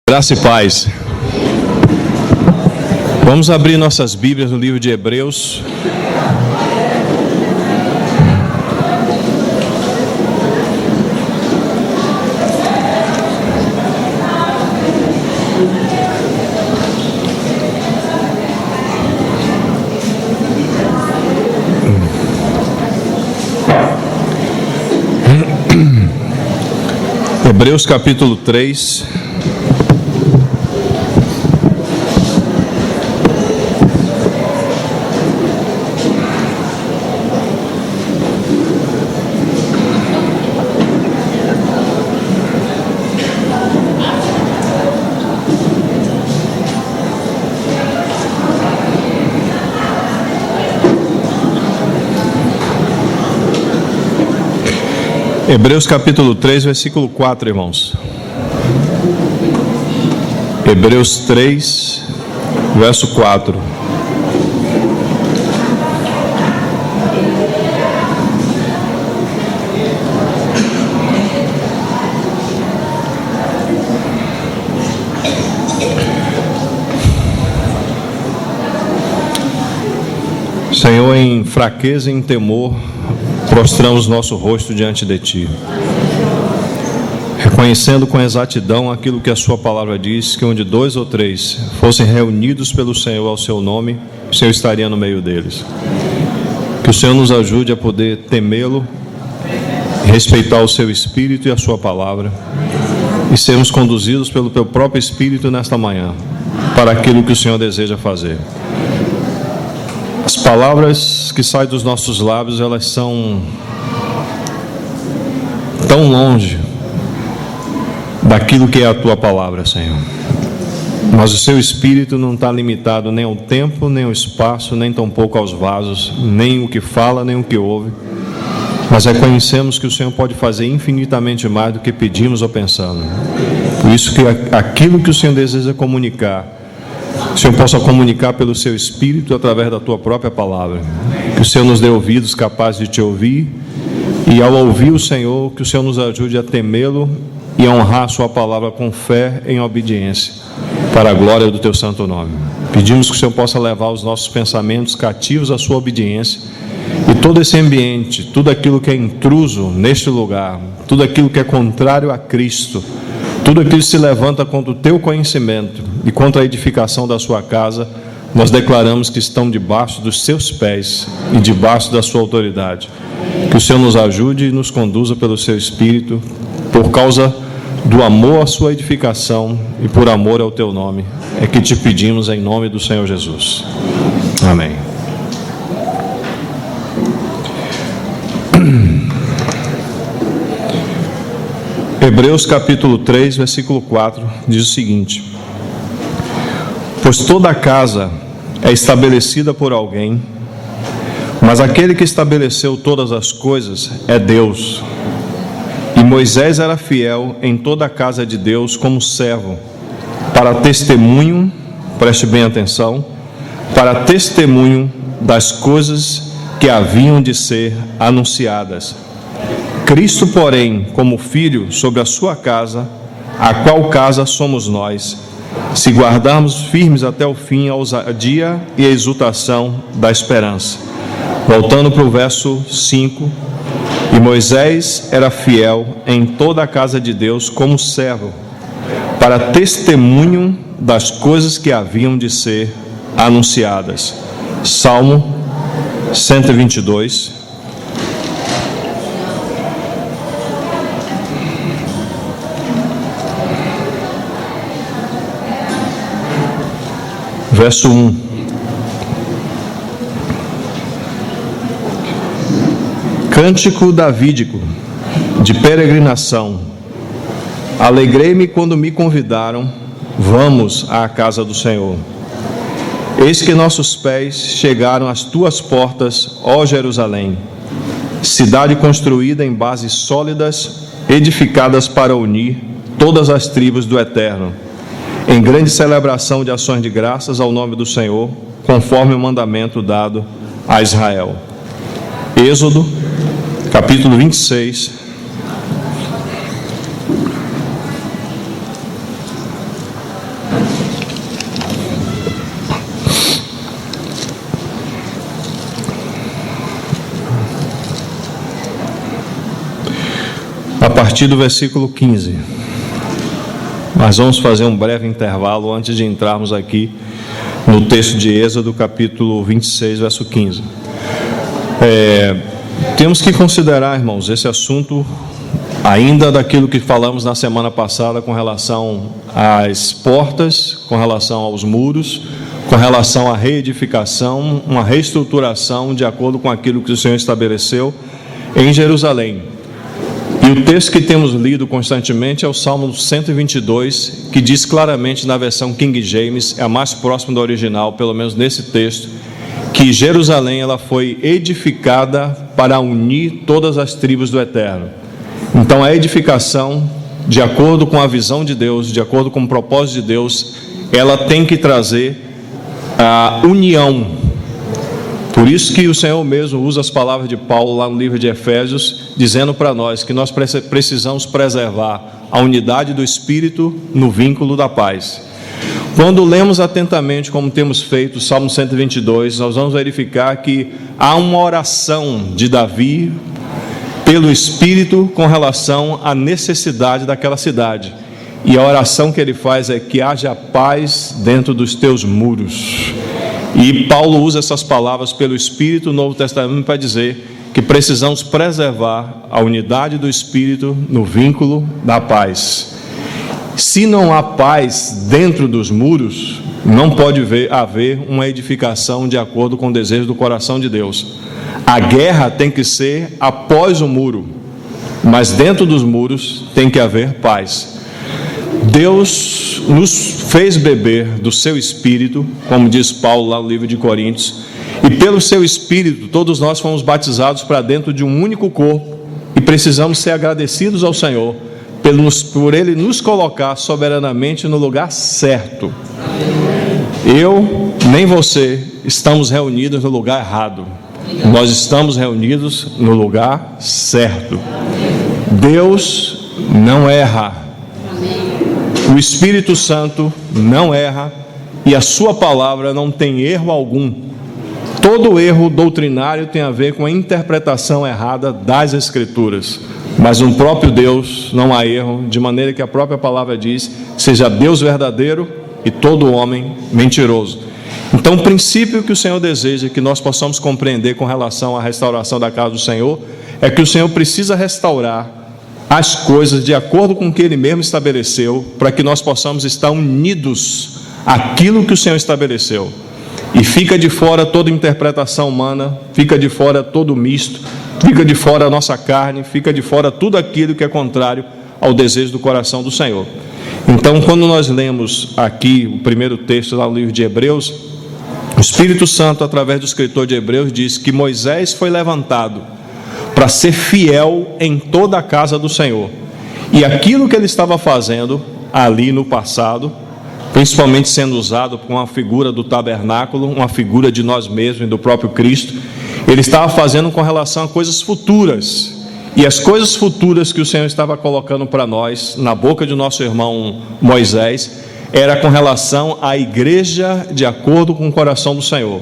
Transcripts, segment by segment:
Graça e paz. Vamos abrir nossas Bíblias no livro de Hebreus. Hebreus capítulo 3. Hebreus capítulo 3, versículo 4, irmãos. Hebreus 3, verso 4. Senhor, em fraqueza e em temor, prostramos nosso rosto diante de Ti, reconhecendo com exatidão aquilo que a Sua palavra diz, que onde 2 ou 3 fossem reunidos pelo Senhor ao Seu nome, o Senhor estaria no meio deles. Que o Senhor nos ajude a poder temê-lo, respeitar o Seu Espírito e a Sua palavra, e sermos conduzidos pelo Teu próprio Espírito nesta manhã, para aquilo que o Senhor deseja fazer. As palavras que saem dos nossos lábios, elas são tão longe daquilo que é a Tua palavra, Senhor. Mas o Seu Espírito não está limitado nem ao tempo, nem ao espaço, nem tampouco aos vasos, nem o que fala, nem o que ouve. Mas reconhecemos que o Senhor pode fazer infinitamente mais do que pedimos ou pensamos. Por isso que aquilo que o Senhor deseja comunicar, o Senhor possa comunicar pelo Seu Espírito através da Tua própria palavra. Que o Senhor nos dê ouvidos capazes de Te ouvir, e ao ouvir o Senhor, que o Senhor nos ajude a temê-lo e a honrar a Sua palavra com fé em obediência, para a glória do Teu santo nome. Pedimos que o Senhor possa levar os nossos pensamentos cativos à Sua obediência, e todo esse ambiente, tudo aquilo que é intruso neste lugar, tudo aquilo que é contrário a Cristo, tudo aquilo que se levanta contra o Teu conhecimento e contra a edificação da Sua casa, nós declaramos que estão debaixo dos Seus pés e debaixo da Sua autoridade. Que o Senhor nos ajude e nos conduza pelo Seu Espírito, por causa do amor à Sua edificação e por amor ao Teu nome. É que Te pedimos em nome do Senhor Jesus. Amém. Hebreus capítulo 3, versículo 4, diz o seguinte: pois toda casa é estabelecida por alguém, mas aquele que estabeleceu todas as coisas é Deus. E Moisés era fiel em toda a casa de Deus como servo, para testemunho, preste bem atenção, para testemunho das coisas que haviam de ser anunciadas. Cristo, porém, como filho sobre a sua casa, a qual casa somos nós, se guardarmos firmes até o fim a ousadia e a exultação da esperança. Voltando para o verso 5, e Moisés era fiel em toda a casa de Deus como servo, para testemunho das coisas que haviam de ser anunciadas. Salmo 122. Verso 1. Cântico davídico de peregrinação. Alegrei-me quando me convidaram, vamos à casa do Senhor. Eis que nossos pés chegaram às tuas portas, ó Jerusalém, cidade construída em bases sólidas, edificadas para unir todas as tribos do Eterno, em grande celebração de ações de graças ao nome do Senhor, conforme o mandamento dado a Israel. Êxodo, capítulo 26, partir do versículo 15. Mas vamos fazer um breve intervalo antes de entrarmos aqui no texto de Êxodo, capítulo 26, verso 15. Temos que considerar, irmãos, esse assunto ainda daquilo que falamos na semana passada com relação às portas, com relação aos muros, com relação à reedificação, uma reestruturação de acordo com aquilo que o Senhor estabeleceu em Jerusalém. E o texto que temos lido constantemente é o Salmo 122, que diz claramente na versão King James, é a mais próxima do original, pelo menos nesse texto, que Jerusalém ela foi edificada para unir todas as tribos do Eterno. Então a edificação, de acordo com a visão de Deus, de acordo com o propósito de Deus, ela tem que trazer a união. Por isso que o Senhor mesmo usa as palavras de Paulo lá no livro de Efésios, dizendo para nós que nós precisamos preservar a unidade do Espírito no vínculo da paz. Quando lemos atentamente, como temos feito, o Salmo 122, nós vamos verificar que há uma oração de Davi pelo Espírito com relação à necessidade daquela cidade. E a oração que ele faz é que haja paz dentro dos teus muros. E Paulo usa essas palavras pelo Espírito no Novo Testamento para dizer que precisamos preservar a unidade do Espírito no vínculo da paz. Se não há paz dentro dos muros, não pode haver uma edificação de acordo com o desejo do coração de Deus. A guerra tem que ser após o muro, mas dentro dos muros tem que haver paz. Deus nos fez beber do seu Espírito, como diz Paulo lá no livro de Coríntios, e pelo seu Espírito todos nós fomos batizados para dentro de um único corpo, e precisamos ser agradecidos ao Senhor por Ele nos colocar soberanamente no lugar certo. Eu nem você estamos reunidos no lugar errado, nós estamos reunidos no lugar certo. Deus não erra, o Espírito Santo não erra e a sua palavra não tem erro algum. Todo erro doutrinário tem a ver com a interpretação errada das Escrituras, mas no próprio Deus não há erro, de maneira que a própria palavra diz: seja Deus verdadeiro e todo homem mentiroso. Então o princípio que o Senhor deseja que nós possamos compreender com relação à restauração da casa do Senhor é que o Senhor precisa restaurar as coisas de acordo com o que Ele mesmo estabeleceu, para que nós possamos estar unidos àquilo que o Senhor estabeleceu. E fica de fora toda interpretação humana, fica de fora todo misto, fica de fora a nossa carne, fica de fora tudo aquilo que é contrário ao desejo do coração do Senhor. Então, quando nós lemos aqui o primeiro texto lá no livro de Hebreus, o Espírito Santo, através do escritor de Hebreus, diz que Moisés foi levantado para ser fiel em toda a casa do Senhor. E aquilo que ele estava fazendo ali no passado, principalmente sendo usado com uma figura do tabernáculo, uma figura de nós mesmos e do próprio Cristo, ele estava fazendo com relação a coisas futuras. E as coisas futuras que o Senhor estava colocando para nós, na boca de nosso irmão Moisés, era com relação à igreja de acordo com o coração do Senhor.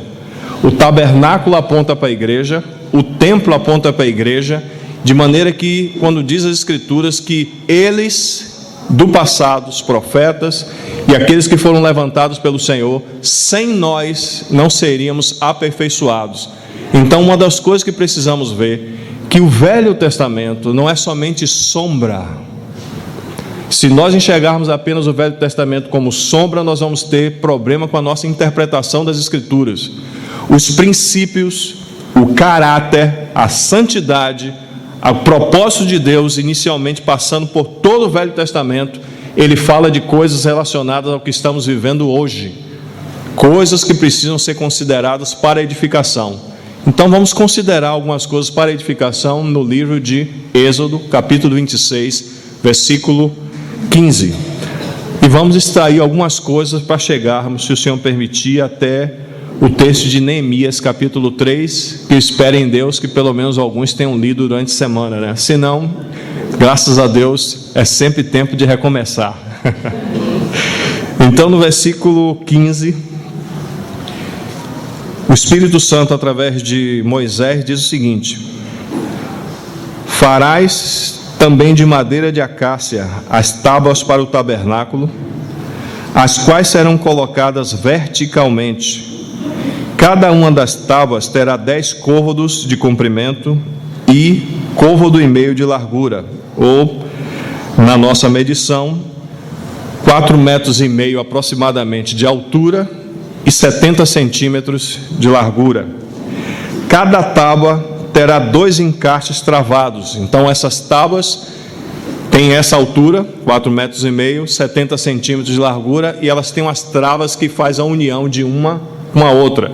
O tabernáculo aponta para a igreja, o templo aponta para a igreja, de maneira que, quando diz as Escrituras que eles, do passado, os profetas e aqueles que foram levantados pelo Senhor, sem nós não seríamos aperfeiçoados. Então, uma das coisas que precisamos ver, que o Velho Testamento não é somente sombra. Se nós enxergarmos apenas o Velho Testamento como sombra, nós vamos ter problema com a nossa interpretação das Escrituras. Os princípios, o caráter, a santidade, o propósito de Deus, inicialmente passando por todo o Velho Testamento, ele fala de coisas relacionadas ao que estamos vivendo hoje, coisas que precisam ser consideradas para edificação. Então vamos considerar algumas coisas para edificação no livro de Êxodo, capítulo 26, versículo 15. E vamos extrair algumas coisas para chegarmos, se o Senhor permitir, até o texto de Neemias, capítulo 3, que eu espero em Deus que pelo menos alguns tenham lido durante a semana, né? Se não, graças a Deus, é sempre tempo de recomeçar. Então, no versículo 15, o Espírito Santo, através de Moisés, diz o seguinte: farás também de madeira de acácia as tábuas para o tabernáculo, as quais serão colocadas verticalmente. Cada uma das tábuas terá 10 côvados de comprimento e côvado e meio de largura, ou, na nossa medição, 4,5 metros aproximadamente de altura e 70 centímetros de largura. Cada tábua terá 2 encaixes travados. Então, essas tábuas têm essa altura, 4,5 metros, 70 centímetros de largura, e elas têm umas travas que fazem a união de uma com a outra.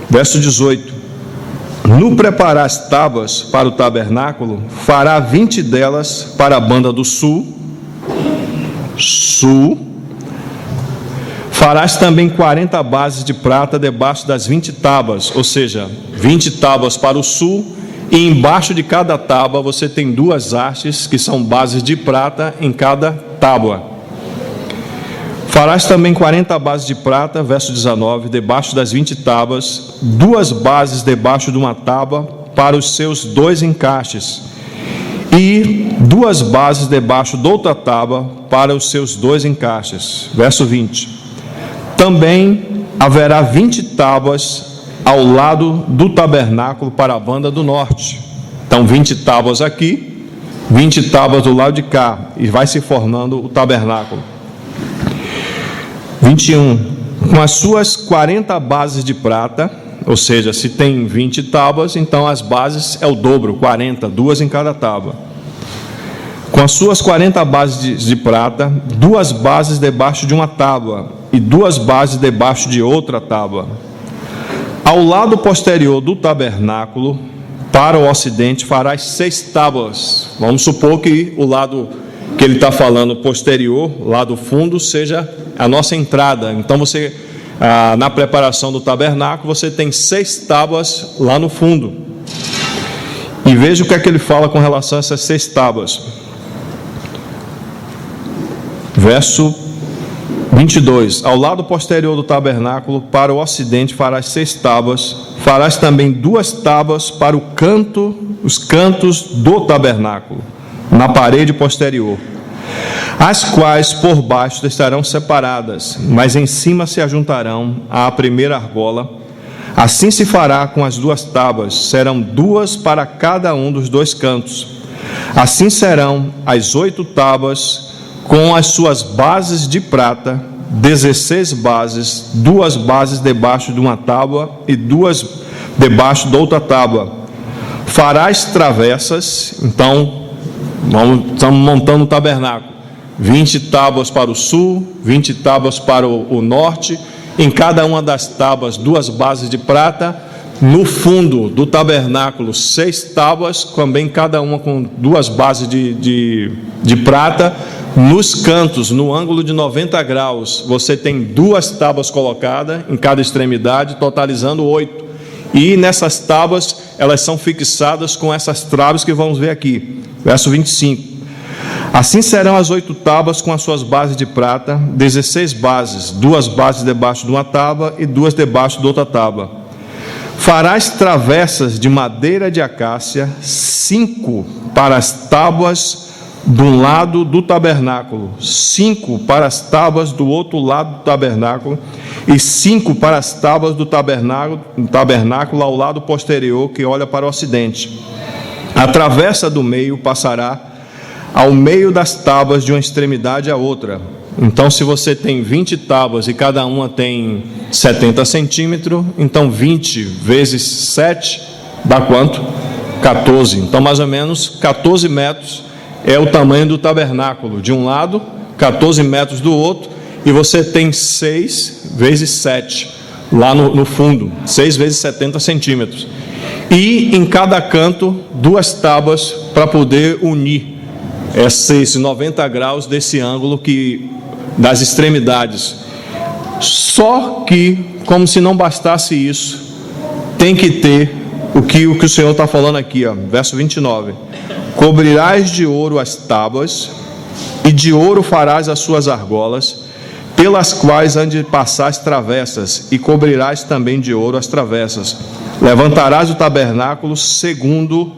Verso 18: no preparar as tábuas para o tabernáculo, fará 20 delas para a banda do sul. Farás também 40 bases de prata debaixo das 20 tábuas, ou seja, 20 tábuas para o sul, e embaixo de cada tábua você tem 2 hastes, que são bases de prata em cada tábua. Farás também 40 bases de prata, verso 19, debaixo das 20 tábuas, 2 bases debaixo de uma tábua para os seus 2 encaixes, e 2 bases debaixo de outra tábua para os seus 2 encaixes. Verso 20. Também haverá 20 tábuas ao lado do tabernáculo para a banda do norte. Então, 20 tábuas aqui, 20 tábuas do lado de cá, e vai se formando o tabernáculo. 21. Com as suas 40 bases de prata, ou seja, se tem 20 tábuas, então as bases é o dobro, 40, 2 em cada tábua. Com as suas 40 bases de prata, 2 bases debaixo de uma tábua e 2 bases debaixo de outra tábua. Ao lado posterior do tabernáculo, para o ocidente, farás 6 tábuas. Vamos supor que o lado que ele está falando posterior, lado fundo, seja a nossa entrada. Então você, na preparação do tabernáculo, você tem 6 tábuas lá no fundo. E veja o que é que ele fala com relação a essas 6 tábuas. Verso 22. Ao lado posterior do tabernáculo, para o ocidente, farás 6 tábuas. Farás também 2 tábuas para os cantos do tabernáculo, na parede posterior, as quais por baixo estarão separadas, mas em cima se ajuntarão à primeira argola. Assim se fará com as 2 tábuas, serão 2 para cada um dos 2 cantos. Assim serão as 8 tábuas com as suas bases de prata, 16 bases, 2 bases debaixo de uma tábua e 2 debaixo de outra tábua. Farás travessas. Então, estamos montando o tabernáculo. 20 tábuas para o sul, 20 tábuas para o norte, em cada uma das tábuas 2 bases de prata. No fundo do tabernáculo 6 tábuas, também cada uma com 2 bases de prata. Nos cantos, no ângulo de 90 graus, você tem 2 tábuas colocadas em cada extremidade, totalizando 8. E nessas tábuas, elas são fixadas com essas traves que vamos ver aqui. Verso 25. Assim serão as 8 tábuas com as suas bases de prata, 16 bases, 2 bases debaixo de uma tábua e 2 debaixo de outra tábua. Farás travessas de madeira de acácia, 5 para as tábuas de um lado do tabernáculo, 5 para as tábuas do outro lado do tabernáculo, e 5 para as tábuas do tabernáculo ao lado posterior, que olha para o ocidente. A travessa do meio passará ao meio das tábuas de uma extremidade à outra. Então, se você tem 20 tábuas e cada uma tem 70 centímetros, então 20 vezes 7 dá quanto? 14. Então, mais ou menos 14 metros é o tamanho do tabernáculo. De um lado, 14 metros do outro, e você tem 6 vezes 7 lá no fundo, 6 vezes 70 centímetros. E em cada canto, 2 tábuas para poder unir esses 90 graus desse ângulo das extremidades. Só que, como se não bastasse isso, tem que ter o que o Senhor está falando aqui, verso 29. Cobrirás de ouro as tábuas, e de ouro farás as suas argolas, pelas quais hão de passar as travessas, e cobrirás também de ouro as travessas. Levantarás o tabernáculo segundo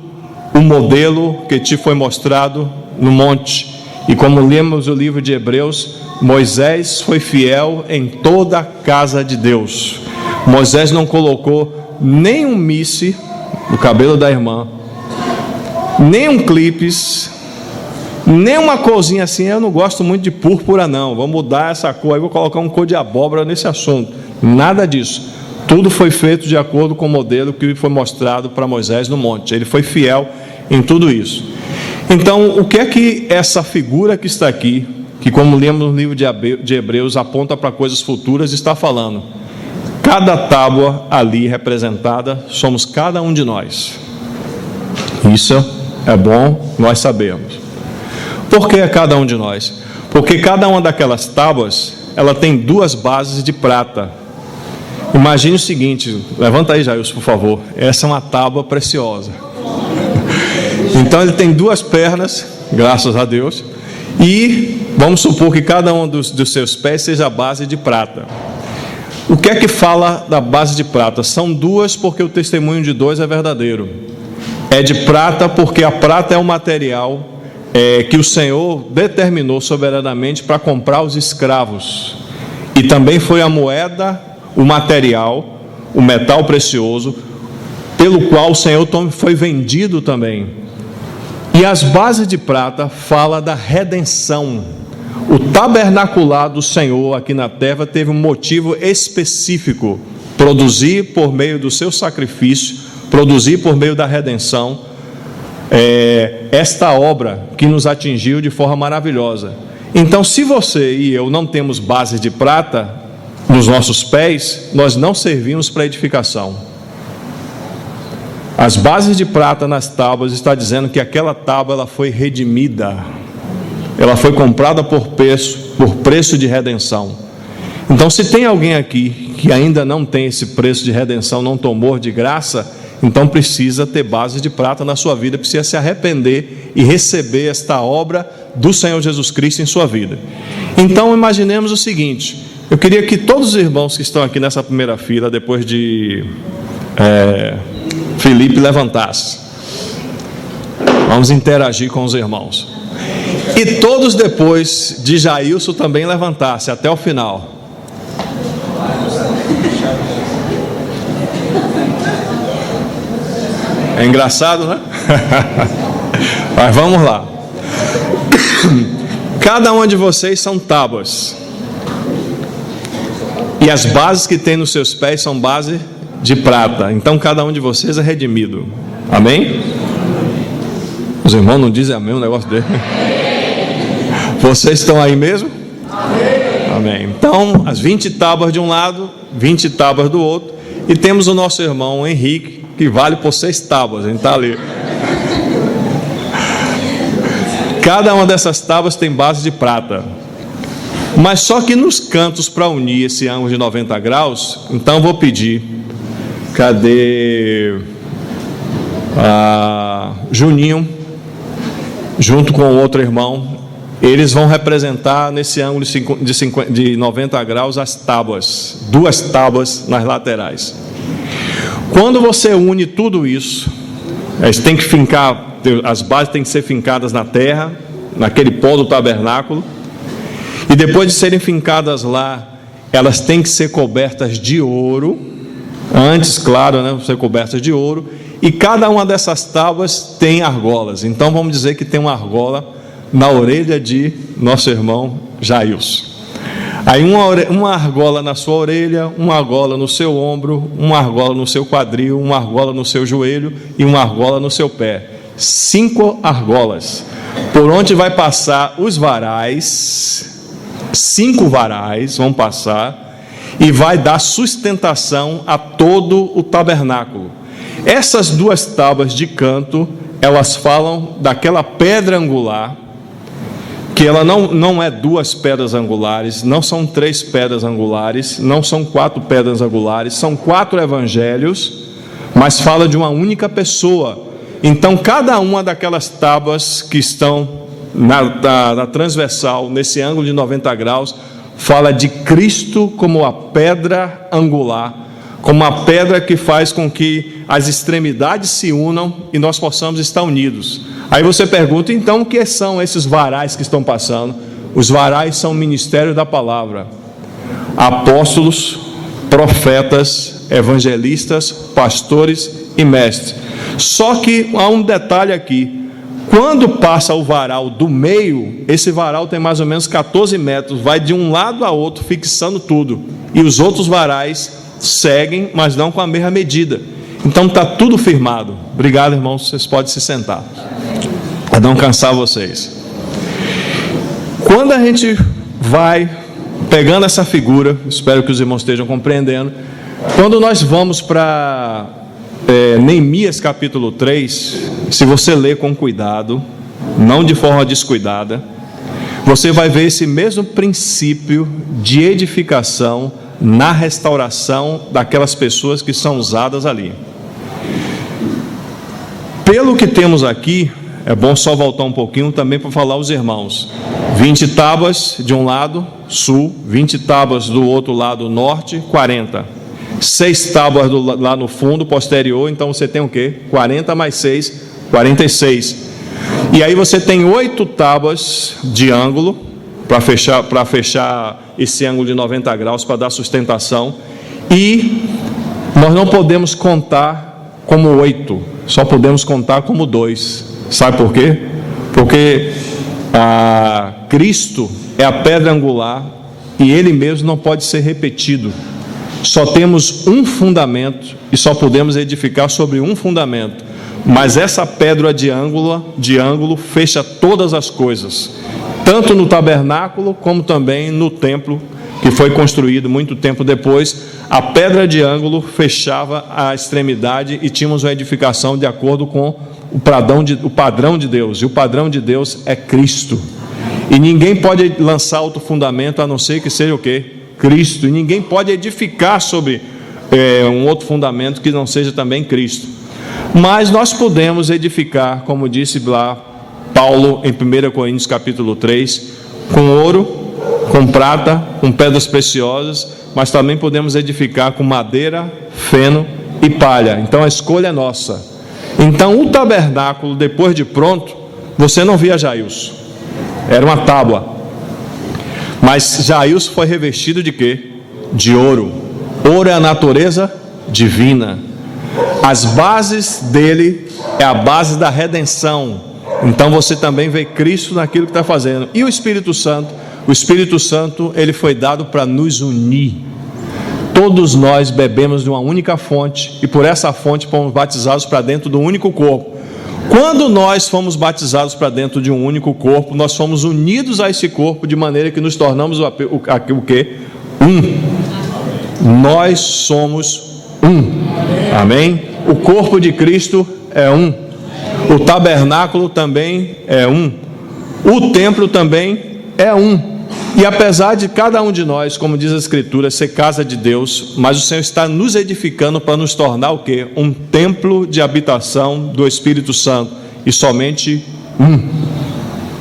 o modelo que te foi mostrado no monte. E como lemos o livro de Hebreus, Moisés foi fiel em toda a casa de Deus. Moisés não colocou nem um misse no cabelo da irmã, nem um clipes, nem uma corzinha assim. Eu não gosto muito de púrpura não, vou mudar essa cor aí, vou colocar um cor de abóbora nesse assunto. Nada disso. Tudo foi feito de acordo com o modelo que foi mostrado para Moisés no monte. Ele foi fiel em tudo isso. Então, o que é que essa figura que está aqui, que como lemos no livro de Hebreus, aponta para coisas futuras, está falando? Cada tábua ali representada somos cada um de nós. Isso é bom nós sabermos. Por que é cada um de nós? Porque cada uma daquelas tábuas, ela tem duas bases de prata. Imagine o seguinte, levanta aí, Jailson, por favor. Essa é uma tábua preciosa. Então ele tem duas pernas, graças a Deus, e vamos supor que cada um dos seus pés seja a base de prata. O que é que fala da base de prata? São duas porque o testemunho de dois é verdadeiro. É de prata porque a prata é o material que o Senhor determinou soberanamente para comprar os escravos. E também foi a moeda, o material, o metal precioso, pelo qual o Senhor foi vendido também. E as bases de prata fala da redenção. O tabernacular do Senhor aqui na terra teve um motivo específico: produzir por meio do seu sacrifício, produzir por meio da redenção, esta obra que nos atingiu de forma maravilhosa. Então, se você e eu não temos base de prata nos nossos pés, nós não servimos para edificação. As bases de prata nas tábuas está dizendo que aquela tábua ela foi redimida, ela foi comprada por preço de redenção. Então, se tem alguém aqui que ainda não tem esse preço de redenção, não tomou de graça, então precisa ter base de prata na sua vida, precisa se arrepender e receber esta obra do Senhor Jesus Cristo em sua vida. Então, imaginemos o seguinte: eu queria que todos os irmãos que estão aqui nessa primeira fila, depois de Felipe, levantassem. Vamos interagir com os irmãos. E todos depois de Jailson também levantassem até o final. É engraçado, né? Mas vamos lá. Cada uma de vocês são tábuas. E as bases que tem nos seus pés são base de prata. Então cada um de vocês é redimido. Amém? Os irmãos não dizem amém um negócio dele. Vocês estão aí mesmo? Amém. Então, as 20 tábuas de um lado, 20 tábuas do outro. E temos o nosso irmão Henrique, que vale por 6 tábuas. Ele está ali. Cada uma dessas tábuas tem base de prata. Mas só que nos cantos, para unir esse ângulo de 90 graus, então vou pedir, cadê Juninho, junto com o outro irmão, eles vão representar nesse ângulo de 90 graus as tábuas, 2 tábuas nas laterais. Quando você une tudo isso, tem que fincar, as bases têm que ser fincadas na terra, naquele pó do tabernáculo. E depois de serem fincadas lá, elas têm que ser cobertas de ouro. Antes, claro, né, ser cobertas de ouro. E cada uma dessas tábuas tem argolas. Então vamos dizer que tem uma argola na orelha de nosso irmão Jailson. Aí uma argola na sua orelha, uma argola no seu ombro, uma argola no seu quadril, uma argola no seu joelho e uma argola no seu pé. 5 argolas. Por onde vai passar os varais. 5 varais vão passar e vai dar sustentação a todo o tabernáculo. Essas 2 tábuas de canto, elas falam daquela pedra angular, que ela não é 2 pedras angulares, não são 3 pedras angulares, não são 4 pedras angulares, são 4 evangelhos, mas fala de uma única pessoa. Então cada uma daquelas tábuas que estão na transversal, nesse ângulo de 90 graus, fala de Cristo como a pedra angular, como a pedra que faz com que as extremidades se unam e nós possamos estar unidos. Aí você pergunta, então, o que são esses varais que estão passando? Os varais são o ministério da palavra. Apóstolos, profetas, evangelistas, pastores e mestres. Só que há um detalhe aqui. Quando passa o varal do meio, esse varal tem mais ou menos 14 metros, vai de um lado a outro, fixando tudo. E os outros varais seguem, mas não com a mesma medida. Então está tudo firmado. Obrigado, irmãos, vocês podem se sentar, para não cansar vocês. Quando a gente vai pegando essa figura, espero que os irmãos estejam compreendendo, quando nós vamos para Neemias capítulo 3, se você ler com cuidado, não de forma descuidada, você vai ver esse mesmo princípio de edificação na restauração daquelas pessoas que são usadas ali. Pelo que temos aqui, é bom só voltar um pouquinho também para falar aos irmãos. 20 tábuas de um lado, sul, 20 tábuas do outro lado, norte, 40. 6 tábuas lá no fundo, posterior, então você tem o quê? 40 mais 6, 46. E aí você tem 8 tábuas de ângulo, para fechar esse ângulo de 90 graus, para dar sustentação. E nós não podemos contar como 8, só podemos contar como 2. Sabe por quê? Porque Cristo é a pedra angular e Ele mesmo não pode ser repetido. Só temos um fundamento e só podemos edificar sobre um fundamento. Mas essa pedra de ângulo fecha todas as coisas, tanto no tabernáculo como também no templo que foi construído muito tempo depois. A pedra de ângulo fechava a extremidade e tínhamos uma edificação de acordo com o padrão de Deus, e o padrão de Deus é Cristo. E ninguém pode lançar outro fundamento a não ser que seja o quê? Cristo. E ninguém pode edificar sobre um outro fundamento que não seja também Cristo. Mas nós podemos edificar, como disse lá Paulo em 1 Coríntios capítulo 3, com ouro, com prata, com pedras preciosas, mas também podemos edificar com madeira, feno e palha. Então a escolha é nossa. Então o tabernáculo, depois de pronto, você não via Jailson, era uma tábua. Mas Jailson foi revestido de quê? De ouro. Ouro é a natureza divina. As bases dele é a base da redenção. Então você também vê Cristo naquilo que está fazendo. E o Espírito Santo? O Espírito Santo, ele foi dado para nos unir. Todos nós bebemos de uma única fonte e por essa fonte fomos batizados para dentro do único corpo. Quando nós fomos batizados para dentro de um único corpo, nós fomos unidos a esse corpo de maneira que nos tornamos o quê? Um. Nós somos um. Amém? O corpo de Cristo é um. O tabernáculo também é um. O templo também é um. E apesar de cada um de nós, como diz a Escritura, ser casa de Deus, mas o Senhor está nos edificando para nos tornar o quê? Um templo de habitação do Espírito Santo, e somente um.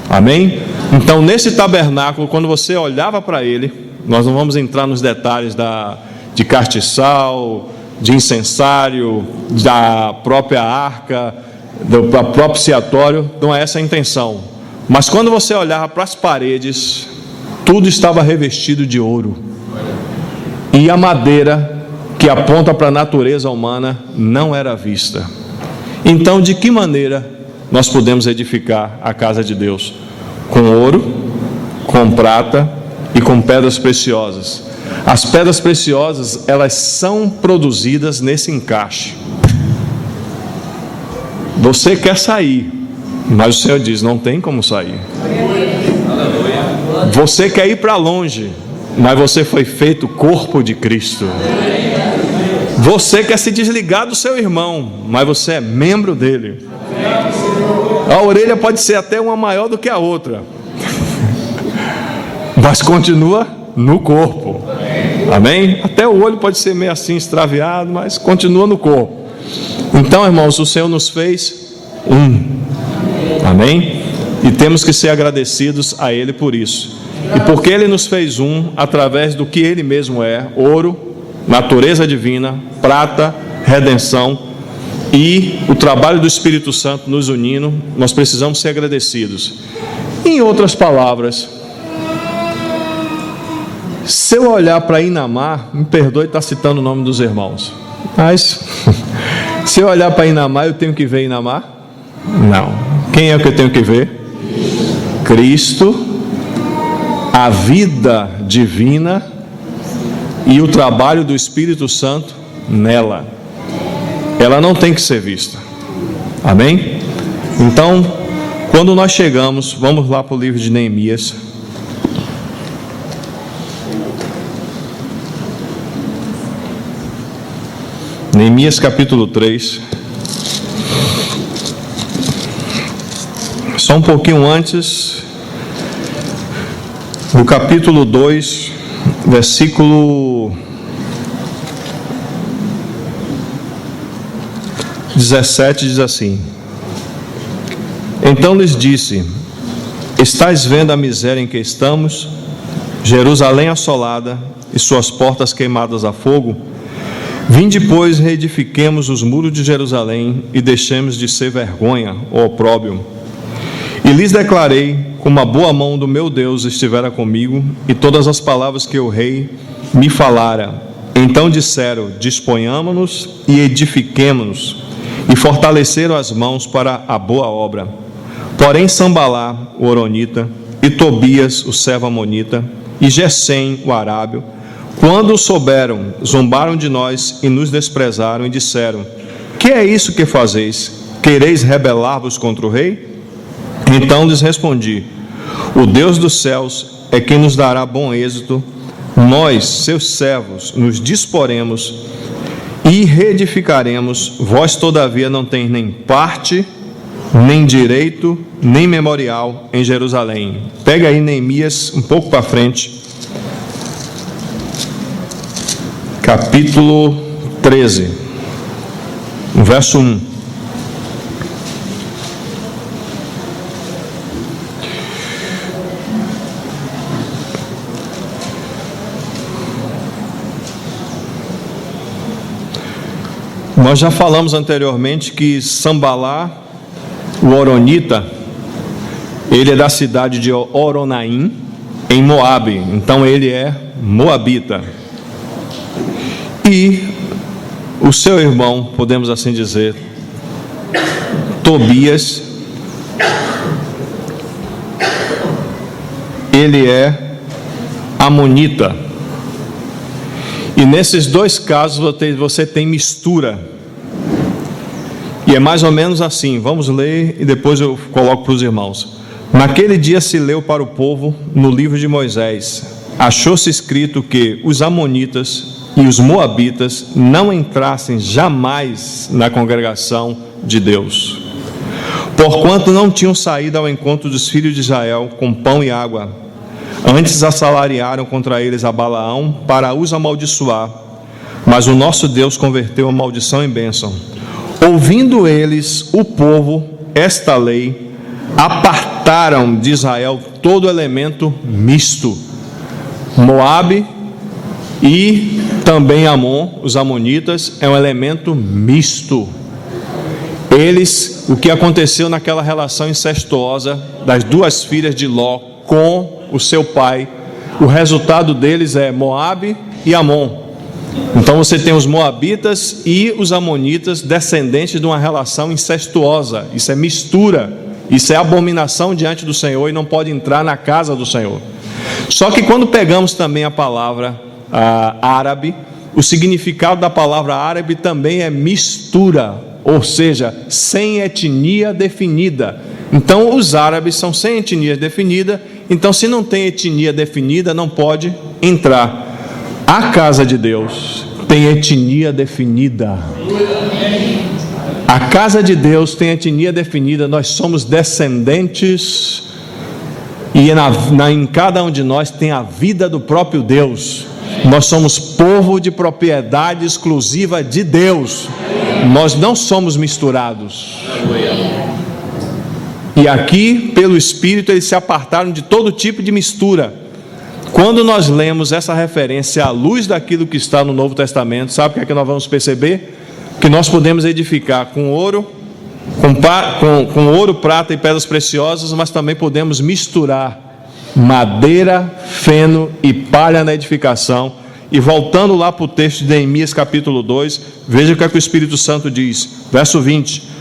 Amém? Então nesse tabernáculo, quando você olhava para ele, nós não vamos entrar nos detalhes de castiçal, de incensário, da própria arca, do propiciatório, não é essa a intenção. Mas quando você olhava para as paredes, tudo estava revestido de ouro. E a madeira que aponta para a natureza humana não era vista. Então, de que maneira nós podemos edificar a casa de Deus? Com ouro, com prata e com pedras preciosas. As pedras preciosas, elas são produzidas nesse encaixe. Você quer sair, mas o Senhor diz, não tem como sair. Você quer ir para longe, mas você foi feito corpo de Cristo. Você quer se desligar do seu irmão, mas você é membro dele. A orelha pode ser até uma maior do que a outra, mas continua no corpo. Amém? Até o olho pode ser meio assim extraviado, mas continua no corpo. Então, irmãos, o Senhor nos fez um. Amém? E temos que ser agradecidos a Ele por isso. E porque Ele nos fez um, através do que Ele mesmo é, ouro, natureza divina, prata, redenção e o trabalho do Espírito Santo nos unindo, nós precisamos ser agradecidos. Em outras palavras, se eu olhar para Inamar, me perdoe estar citando o nome dos irmãos, mas se eu olhar para Inamar, eu tenho que ver Inamar? Não. Quem é que eu tenho que ver? Cristo, a vida divina e o trabalho do Espírito Santo nela. Ela não tem que ser vista. Amém? Então, quando nós chegamos, vamos lá para o livro de Neemias. Neemias capítulo 3. Só um pouquinho antes, no capítulo 2, versículo 17, diz assim: Então lhes disse: Estais vendo a miséria em que estamos, Jerusalém assolada e suas portas queimadas a fogo? Vinde, pois, reedifiquemos os muros de Jerusalém e deixemos de ser vergonha ou opróbrio. E lhes declarei, como a boa mão do meu Deus estivera comigo, e todas as palavras que o rei me falara. Então disseram: Disponhamo-nos e edifiquemo-nos, e fortaleceram as mãos para a boa obra. Porém Sambalá, o horonita, e Tobias, o servo amonita, e Gesem, o arábio, quando souberam, zombaram de nós e nos desprezaram e disseram: Que é isso que fazeis? Quereis rebelar-vos contra o rei? Então lhes respondi: O Deus dos céus é quem nos dará bom êxito. Nós, seus servos, nos disporemos e reedificaremos. Vós, todavia, não tendes nem parte, nem direito, nem memorial em Jerusalém. Pega aí Neemias um pouco para frente, capítulo 13, verso 1. Nós já falamos anteriormente que Sambalá, o horonita, ele é da cidade de Horonaim, em Moabe, então ele é moabita. E o seu irmão, podemos assim dizer, Tobias, ele é amonita. E nesses dois casos você tem mistura. E é mais ou menos assim, vamos ler e depois eu coloco para os irmãos. Naquele dia se leu para o povo no livro de Moisés: achou-se escrito que os amonitas e os moabitas não entrassem jamais na congregação de Deus, porquanto não tinham saído ao encontro dos filhos de Israel com pão e água. Antes assalariaram contra eles a Balaão para os amaldiçoar, mas o nosso Deus converteu a maldição em bênção. Ouvindo eles, o povo, esta lei, apartaram de Israel todo elemento misto. Moabe e também Amon, os amonitas, é um elemento misto. Eles, o que aconteceu naquela relação incestuosa das duas filhas de Ló com o seu pai, o resultado deles é Moabe e Amon. Então você tem os moabitas e os amonitas descendentes de uma relação incestuosa. Isso é mistura, isso é abominação diante do Senhor e não pode entrar na casa do Senhor. Só que quando pegamos também a palavra árabe, o significado da palavra árabe também é mistura, ou seja, sem etnia definida. Então os árabes são sem etnia definida, então se não tem etnia definida não pode entrar. A casa de Deus tem etnia definida. A casa de Deus tem etnia definida. Nós somos descendentes e em cada um de nós tem a vida do próprio Deus. Nós somos povo de propriedade exclusiva de Deus. Nós não somos misturados. E aqui, pelo Espírito, eles se apartaram de todo tipo de mistura. Quando nós lemos essa referência à luz daquilo que está no Novo Testamento, sabe o que é que nós vamos perceber? Que nós podemos edificar com ouro, com ouro, prata e pedras preciosas, mas também podemos misturar madeira, feno e palha na edificação. E voltando lá para o texto de Neemias capítulo 2, veja o que é que o Espírito Santo diz, verso 20: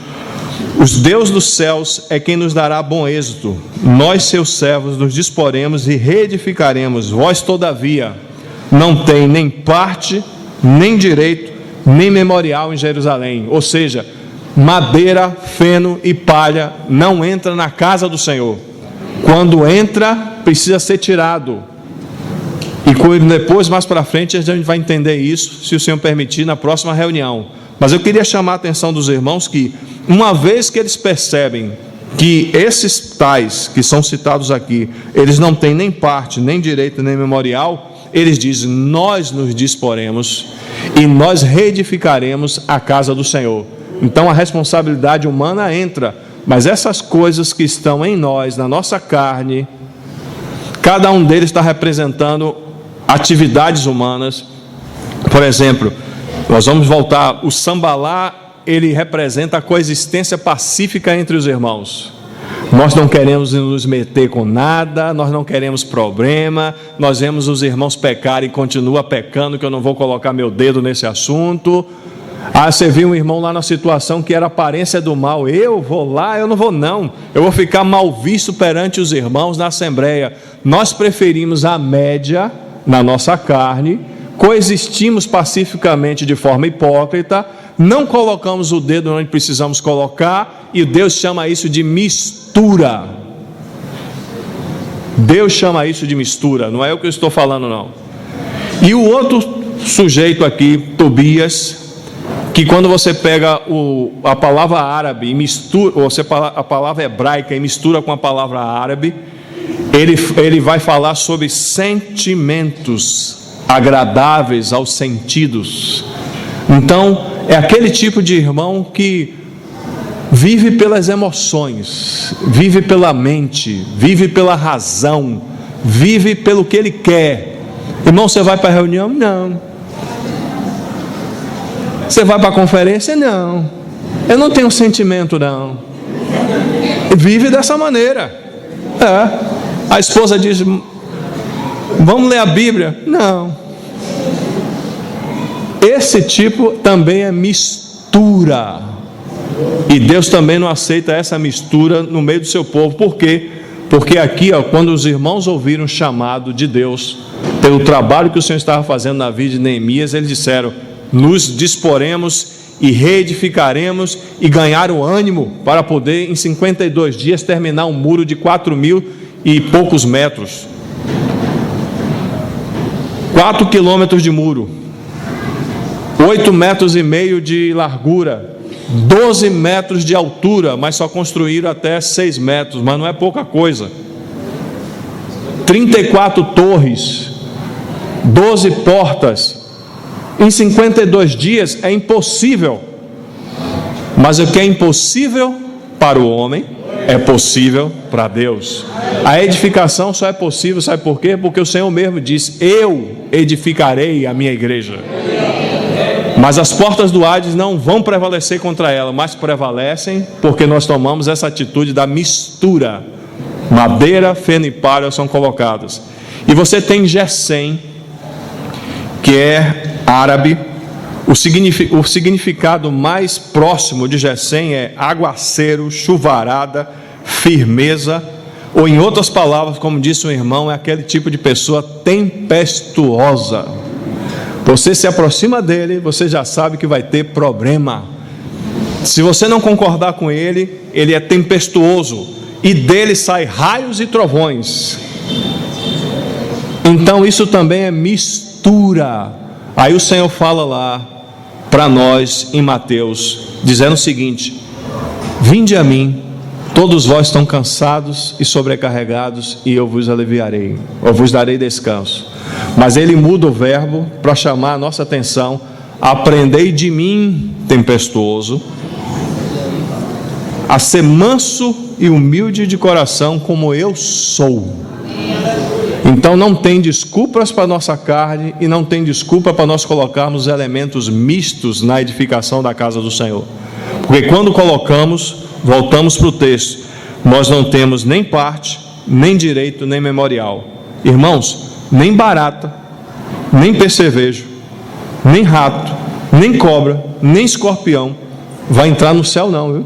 os Deus dos céus é quem nos dará bom êxito, nós seus servos nos disporemos e reedificaremos, vós todavia não tem nem parte, nem direito, nem memorial em Jerusalém. Ou seja, madeira, feno e palha não entra na casa do Senhor. Quando entra, precisa ser tirado. E depois, mais para frente, a gente vai entender isso, se o Senhor permitir, na próxima reunião. Mas eu queria chamar a atenção dos irmãos que, uma vez que eles percebem que esses tais que são citados aqui, eles não têm nem parte, nem direito, nem memorial, eles dizem: nós nos disporemos e nós reedificaremos a casa do Senhor. Então a responsabilidade humana entra, mas essas coisas que estão em nós, na nossa carne, cada um deles está representando atividades humanas. Por exemplo, nós vamos voltar, o Sambalá, ele representa a coexistência pacífica entre os irmãos. Nós não queremos nos meter com nada, nós não queremos problema, nós vemos os irmãos pecarem e continua pecando, que eu não vou colocar meu dedo nesse assunto. Você viu um irmão lá na situação que era aparência do mal, eu vou lá, eu não vou não, eu vou ficar mal visto perante os irmãos na assembleia. Nós preferimos a média na nossa carne, coexistimos pacificamente de forma hipócrita, não colocamos o dedo onde precisamos colocar, e Deus chama isso de mistura. Deus chama isso de mistura, não é eu que estou falando não. E o outro sujeito aqui, Tobias, que quando você pega a palavra árabe e mistura, ou a palavra hebraica e mistura com a palavra árabe, ele vai falar sobre sentimentos agradáveis aos sentidos. Então é aquele tipo de irmão que vive pelas emoções, vive pela mente, vive pela razão, vive pelo que ele quer. Irmão, você vai para a reunião? Não. Você vai para a conferência? Não. Eu não tenho sentimento não. Vive dessa maneira. A esposa diz: vamos ler a Bíblia? Não. Esse tipo também é mistura, e Deus também não aceita essa mistura no meio do seu povo. Por quê? Porque aqui, quando os irmãos ouviram o chamado de Deus, pelo trabalho que o Senhor estava fazendo na vida de Neemias, eles disseram: nos disporemos e reedificaremos, e ganharam ânimo para poder em 52 dias terminar um muro de 4.000 e poucos metros, 4 quilômetros de muro, 8,5 metros de largura, 12 metros de altura, mas só construíram até 6 metros, mas não é pouca coisa. 34 torres, 12 portas, em 52 dias é impossível. Mas o que é impossível para o homem é possível para Deus. A edificação só é possível, sabe por quê? Porque o Senhor mesmo diz: eu edificarei a minha igreja. Mas as portas do Hades não vão prevalecer contra ela, mas prevalecem porque nós tomamos essa atitude da mistura. Madeira, feno e palha são colocadas. E você tem Gesem, que é árabe. O significado mais próximo de Gesem é aguaceiro, chuvarada, firmeza, ou em outras palavras, como disse um irmão, é aquele tipo de pessoa tempestuosa. Você se aproxima dele, você já sabe que vai ter problema. Se você não concordar com ele, ele é tempestuoso, e dele sai raios e trovões. Então isso também é mistura. Aí o Senhor fala lá para nós em Mateus, dizendo o seguinte: vinde a mim, todos vós estão cansados e sobrecarregados, e eu vos aliviarei, eu vos darei descanso. Mas ele muda o verbo para chamar a nossa atenção: aprendei de mim, tempestuoso, a ser manso e humilde de coração, como eu sou. Então não tem desculpas para a nossa carne e não tem desculpa para nós colocarmos elementos mistos na edificação da casa do Senhor. Porque quando colocamos, voltamos para o texto, nós não temos nem parte, nem direito, nem memorial. Irmãos, nem barata, nem percevejo, nem rato, nem cobra, nem escorpião vai entrar no céu não, viu?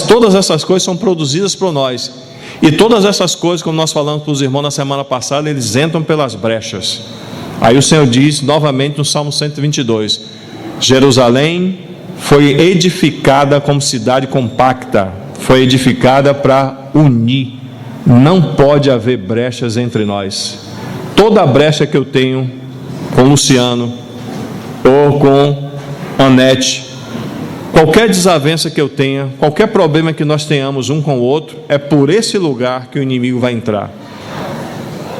Todas essas coisas são produzidas por nós. E todas essas coisas, como nós falamos para os irmãos na semana passada, eles entram pelas brechas. Aí o Senhor diz novamente no Salmo 122: Jerusalém foi edificada como cidade compacta, foi edificada para unir. Não pode haver brechas entre nós. Toda a brecha que eu tenho com Luciano ou com Anete, qualquer desavença que eu tenha, qualquer problema que nós tenhamos um com o outro, é por esse lugar que o inimigo vai entrar.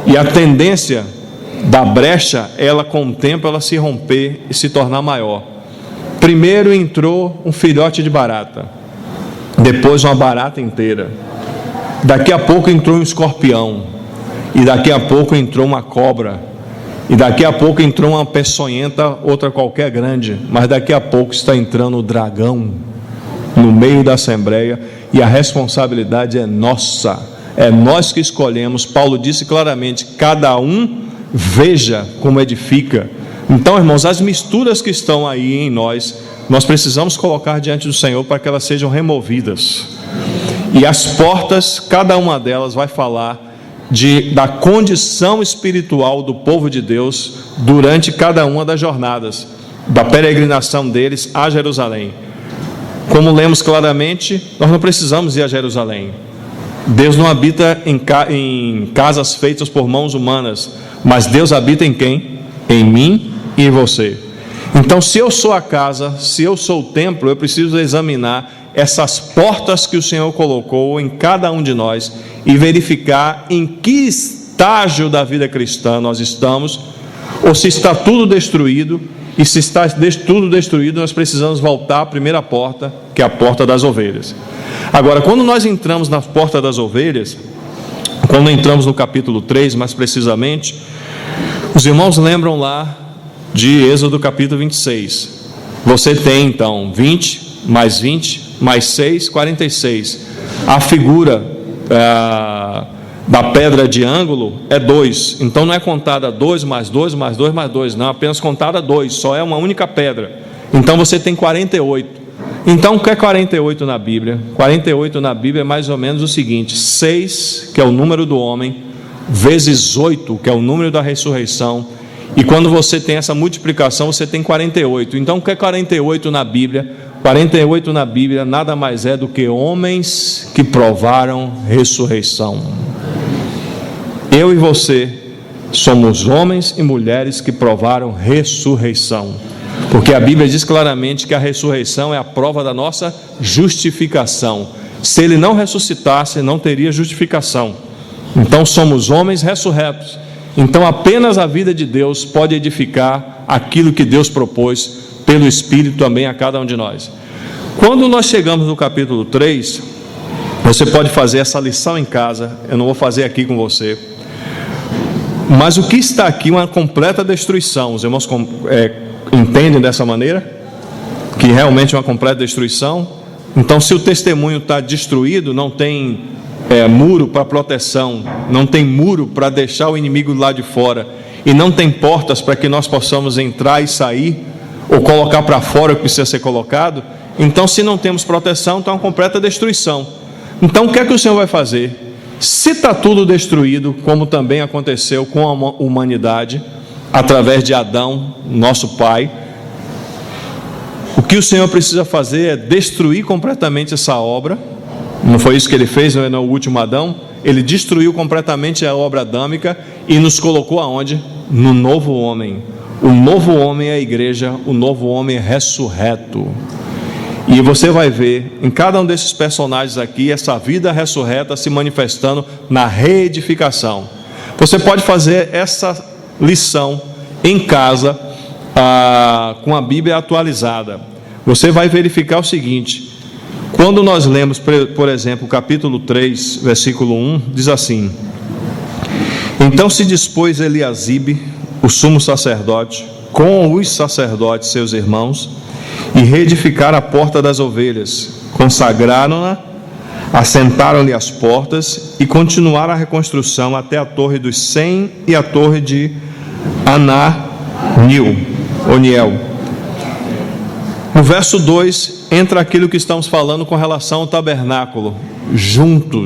E a tendência da brecha, ela com o tempo, ela se romper e se tornar maior. Primeiro entrou um filhote de barata, depois uma barata inteira, daqui a pouco entrou um escorpião, e daqui a pouco entrou uma cobra, e daqui a pouco entrou uma peçonhenta, outra qualquer grande, mas daqui a pouco está entrando o dragão no meio da assembleia, e a responsabilidade é nossa, é nós que escolhemos. Paulo disse claramente: cada um veja como edifica. Então, irmãos, as misturas que estão aí em nós precisamos colocar diante do Senhor para que elas sejam removidas. E as portas, cada uma delas vai falar da condição espiritual do povo de Deus durante cada uma das jornadas da peregrinação deles a Jerusalém. Como lemos claramente, nós não precisamos ir a Jerusalém. Deus não habita em casas feitas por mãos humanas, mas Deus habita em quem? Em mim e em você. Então, se eu sou a casa, se eu sou o templo, eu preciso examinar essas portas que o Senhor colocou em cada um de nós e verificar em que estágio da vida cristã nós estamos, ou se está tudo destruído. E se está tudo destruído, nós precisamos voltar à primeira porta, que é a porta das ovelhas. Agora, quando nós entramos na porta das ovelhas, quando entramos no capítulo 3, mais precisamente, os irmãos lembram lá de Êxodo capítulo 26. Você tem então 20, mais 6, 46. A figura da pedra de ângulo é 2. Então não é contada 2 mais 2 mais 2 mais 2, não, apenas contada 2, só é uma única pedra. Então você tem 48. Então o que é 48 na Bíblia? 48 na Bíblia é mais ou menos o seguinte: 6, que é o número do homem, vezes 8, que é o número da ressurreição. E quando você tem essa multiplicação, você tem 48. Então o que é 48 na Bíblia? 48 na Bíblia nada mais é do que homens que provaram ressurreição. Eu e você somos homens e mulheres que provaram ressurreição, porque a Bíblia diz claramente que a ressurreição é a prova da nossa justificação. Se ele não ressuscitasse, não teria justificação. Então somos homens ressurretos. Então apenas a vida de Deus pode edificar aquilo que Deus propôs pelo Espírito também a cada um de nós. Quando nós chegamos no capítulo 3, você pode fazer essa lição em casa, eu não vou fazer aqui com você, mas o que está aqui é uma completa destruição. Os irmãos entendem dessa maneira? Que realmente é uma completa destruição? Então, se o testemunho está destruído, não tem muro para proteção, não tem muro para deixar o inimigo lá de fora, e não tem portas para que nós possamos entrar e sair, ou colocar para fora o que precisa ser colocado, então se não temos proteção, então é uma completa destruição. Então o que é que o Senhor vai fazer? Se está tudo destruído, como também aconteceu com a humanidade, através de Adão, nosso pai, o que o Senhor precisa fazer é destruir completamente essa obra. Não foi isso que ele fez no último Adão? Ele destruiu completamente a obra adâmica e nos colocou aonde? No novo homem. O novo homem é a igreja, o novo homem é ressurreto. E você vai ver em cada um desses personagens aqui essa vida ressurreta se manifestando na reedificação. Você pode fazer essa lição em casa com a Bíblia atualizada. Você vai verificar o seguinte: quando nós lemos, por exemplo, o capítulo 3, versículo 1, diz assim: Então se dispôs Eliasibe, o sumo sacerdote, com os sacerdotes seus irmãos, e reedificaram a porta das ovelhas, consagraram-na, assentaram-lhe as portas e continuaram a reconstrução até a torre dos 100 e a torre de Oniel. No verso 2 entra aquilo que estamos falando com relação ao tabernáculo. Junto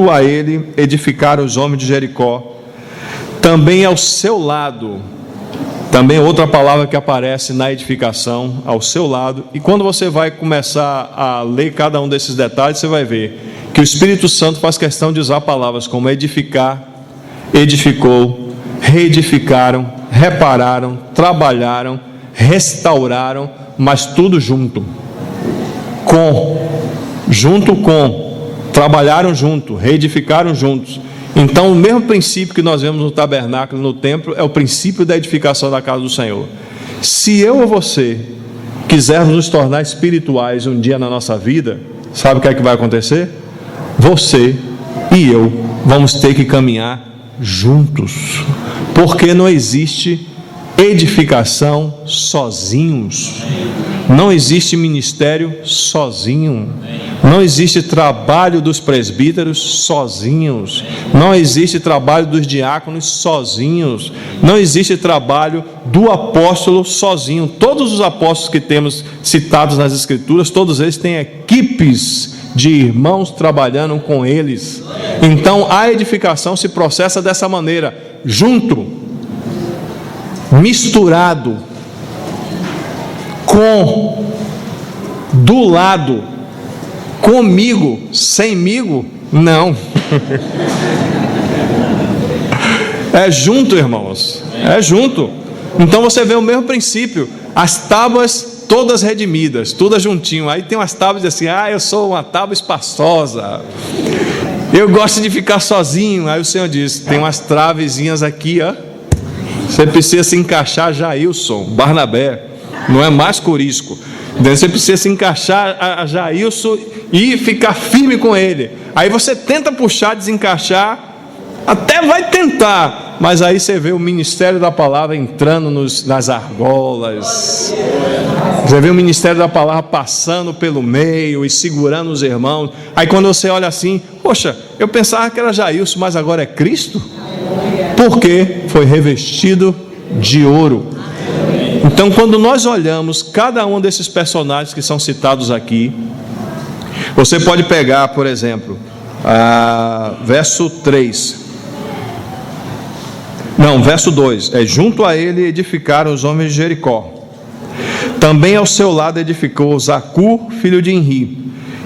a ele edificaram os homens de Jericó, também ao seu lado. Também outra palavra que aparece na edificação, ao seu lado. E quando você vai começar a ler cada um desses detalhes, você vai ver que o Espírito Santo faz questão de usar palavras como edificar, edificou, reedificaram, repararam, trabalharam, restauraram, mas tudo junto com, trabalharam junto, reedificaram juntos. Então, o mesmo princípio que nós vemos no tabernáculo e no templo é o princípio da edificação da casa do Senhor. Se eu ou você quisermos nos tornar espirituais um dia na nossa vida, sabe o que é que vai acontecer? Você e eu vamos ter que caminhar juntos, porque não existe edificação sozinhos, não existe ministério sozinho, não existe trabalho dos presbíteros sozinhos, não existe trabalho dos diáconos sozinhos, não existe trabalho do apóstolo sozinho. Todos os apóstolos que temos citados nas escrituras, todos eles têm equipes de irmãos trabalhando com eles. Então a edificação se processa dessa maneira, junto, misturado, com, do lado, comigo, semigo, não. É junto, irmãos, é junto. Então você vê o mesmo princípio, as tábuas todas redimidas, todas juntinho. Aí tem umas tábuas assim, eu sou uma tábua espaçosa, eu gosto de ficar sozinho. Aí o Senhor diz, tem umas travezinhas aqui, você precisa se encaixar, Jailson, Barnabé, não é mais Corisco. Você precisa se encaixar a Jailson e ficar firme com ele. Aí você tenta puxar, desencaixar, até vai tentar, mas aí você vê o ministério da palavra entrando nas argolas, você vê o ministério da palavra passando pelo meio e segurando os irmãos. Aí quando você olha assim, poxa, eu pensava que era Jailson, mas agora é Cristo, porque foi revestido de ouro. Então, quando nós olhamos cada um desses personagens que são citados aqui, você pode pegar, por exemplo, verso 2, junto a ele edificaram os homens de Jericó, também ao seu lado edificou Zacur, filho de Enri.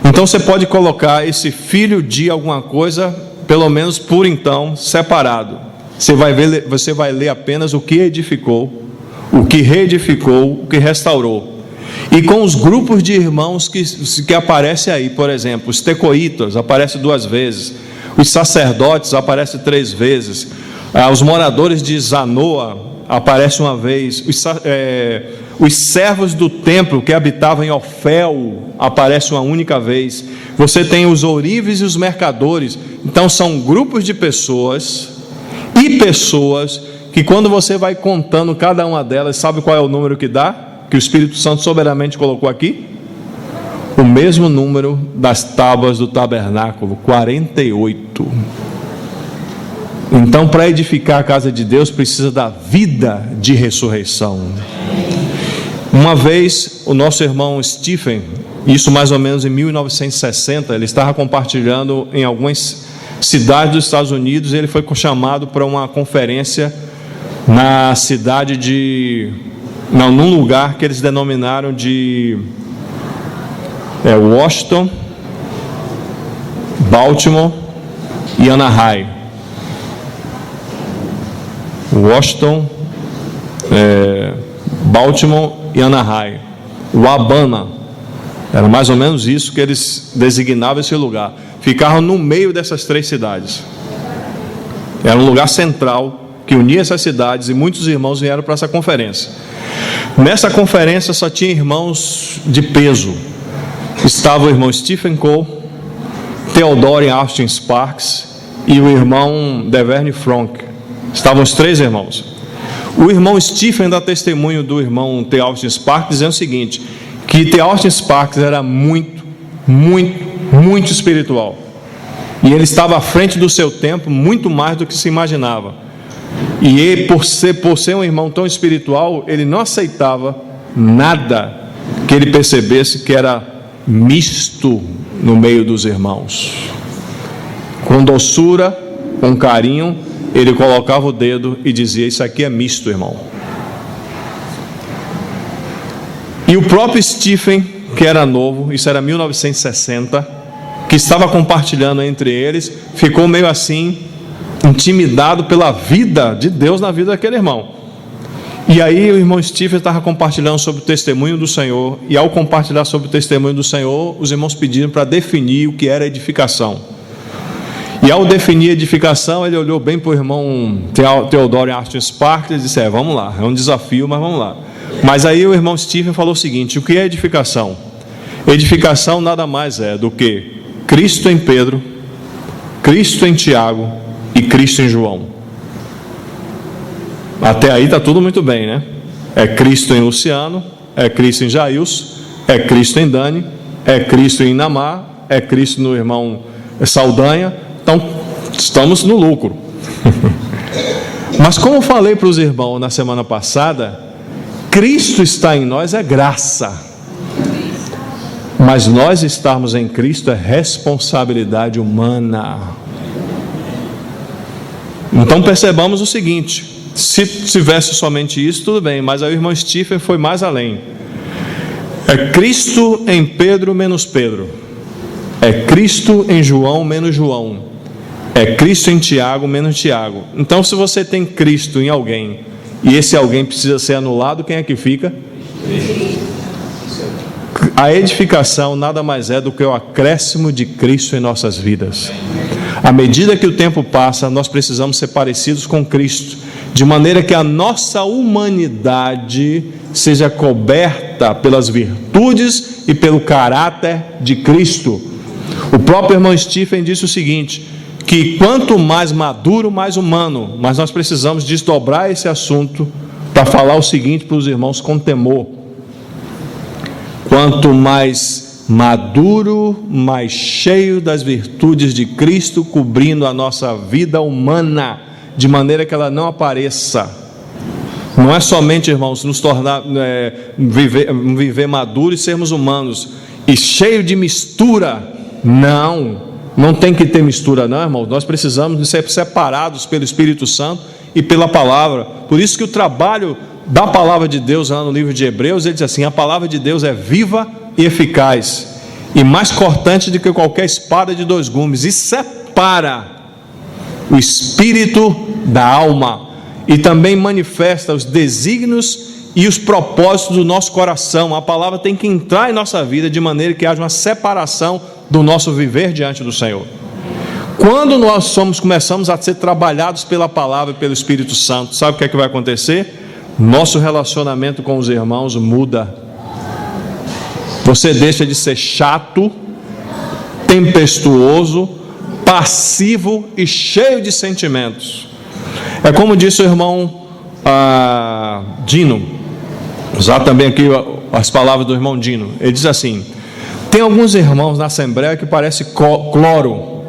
Então você pode colocar esse filho de alguma coisa, pelo menos por então, separado. Você vai ler apenas o que edificou, o que reedificou, o que restaurou. E com os grupos de irmãos que aparecem aí, por exemplo, os tecoítas aparecem 2 vezes, os sacerdotes aparecem 3 vezes, os moradores de Zanoa aparecem 1 vez, os servos do templo que habitavam em Ofel aparecem 1 única vez. Você tem os ourives e os mercadores. Então são grupos de pessoas que quando você vai contando cada uma delas, sabe qual é o número que dá? Que o Espírito Santo soberanamente colocou aqui? O mesmo número das tábuas do tabernáculo, 48. Então, para edificar a casa de Deus, precisa da vida de ressurreição. Uma vez, o nosso irmão Stephen, isso mais ou menos em 1960, ele estava compartilhando em algumas cidades dos Estados Unidos, e ele foi chamado para uma conferência na cidade num lugar que eles denominaram de Washington, Baltimore e Anaheim. Washington, Baltimore e Anaheim. Urbana, era mais ou menos isso que eles designavam esse lugar. Ficaram no meio dessas 3 cidades. Era um lugar central que unia essas cidades, e muitos irmãos vieram para essa conferência. Nessa conferência só tinha irmãos de peso. Estava o irmão Stephen Cole, Theodore Austin Sparks e o irmão Deverne Frank. Estavam os 3 irmãos. O irmão Stephen dá testemunho do irmão T. Austin Sparks, dizendo o seguinte, que T. Austin Sparks era muito espiritual. E ele estava à frente do seu tempo, muito mais do que se imaginava. E ele, por ser um irmão tão espiritual, ele não aceitava nada que ele percebesse que era misto no meio dos irmãos. Com doçura, com carinho, ele colocava o dedo e dizia: isso aqui é misto, irmão. E o próprio Stephen, que era novo, isso era 1960, que estava compartilhando entre eles, ficou meio assim, intimidado pela vida de Deus na vida daquele irmão. E aí o irmão Stephen estava compartilhando sobre o testemunho do Senhor, e ao compartilhar sobre o testemunho do Senhor, os irmãos pediram para definir o que era edificação. E ao definir edificação, ele olhou bem para o irmão Theodore Austin Sparks e disse: vamos lá, é um desafio, mas vamos lá. Mas aí o irmão Stephen falou o seguinte: o que é edificação? Edificação nada mais é do que Cristo em Pedro, Cristo em Tiago e Cristo em João. Até aí está tudo muito bem, né? É Cristo em Luciano, é Cristo em Jailson, é Cristo em Dani, é Cristo em Namar, é Cristo no irmão Saldanha. Então, estamos no lucro. Mas como eu falei para os irmãos na semana passada, Cristo está em nós é graça. Mas nós estarmos em Cristo é responsabilidade humana. Então percebamos o seguinte: se tivesse somente isso, tudo bem, mas aí o irmão Stephen foi mais além. É Cristo em Pedro menos Pedro, é Cristo em João menos João, é Cristo em Tiago menos Tiago. Então, se você tem Cristo em alguém e esse alguém precisa ser anulado, quem é que fica? A edificação nada mais é do que o acréscimo de Cristo em nossas vidas. À medida que o tempo passa, nós precisamos ser parecidos com Cristo, de maneira que a nossa humanidade seja coberta pelas virtudes e pelo caráter de Cristo. O próprio irmão Stephen disse o seguinte, que quanto mais maduro, mais humano. Mas nós precisamos desdobrar esse assunto para falar o seguinte para os irmãos com temor: quanto mais maduro, mais cheio das virtudes de Cristo, cobrindo a nossa vida humana, de maneira que ela não apareça. Não é somente, irmãos, nos tornar viver maduro e sermos humanos e cheio de mistura. Não tem que ter mistura, não, irmão. Nós precisamos ser separados pelo Espírito Santo e pela palavra. Por isso que o trabalho da palavra de Deus, lá no livro de Hebreus, ele diz assim: a palavra de Deus é viva e eficaz, e mais cortante do que qualquer espada de 2 gumes, e separa o espírito da alma, e também manifesta os desígnios e os propósitos do nosso coração. A palavra tem que entrar em nossa vida de maneira que haja uma separação do nosso viver diante do Senhor. Quando nós começamos a ser trabalhados pela palavra e pelo Espírito Santo, sabe o que é que vai acontecer? Nosso relacionamento com os irmãos muda. Você deixa de ser chato, tempestuoso, passivo e cheio de sentimentos. É como disse o irmão Dino, usar também aqui as palavras do irmão Dino. Ele diz assim: tem alguns irmãos na Assembleia que parece cloro.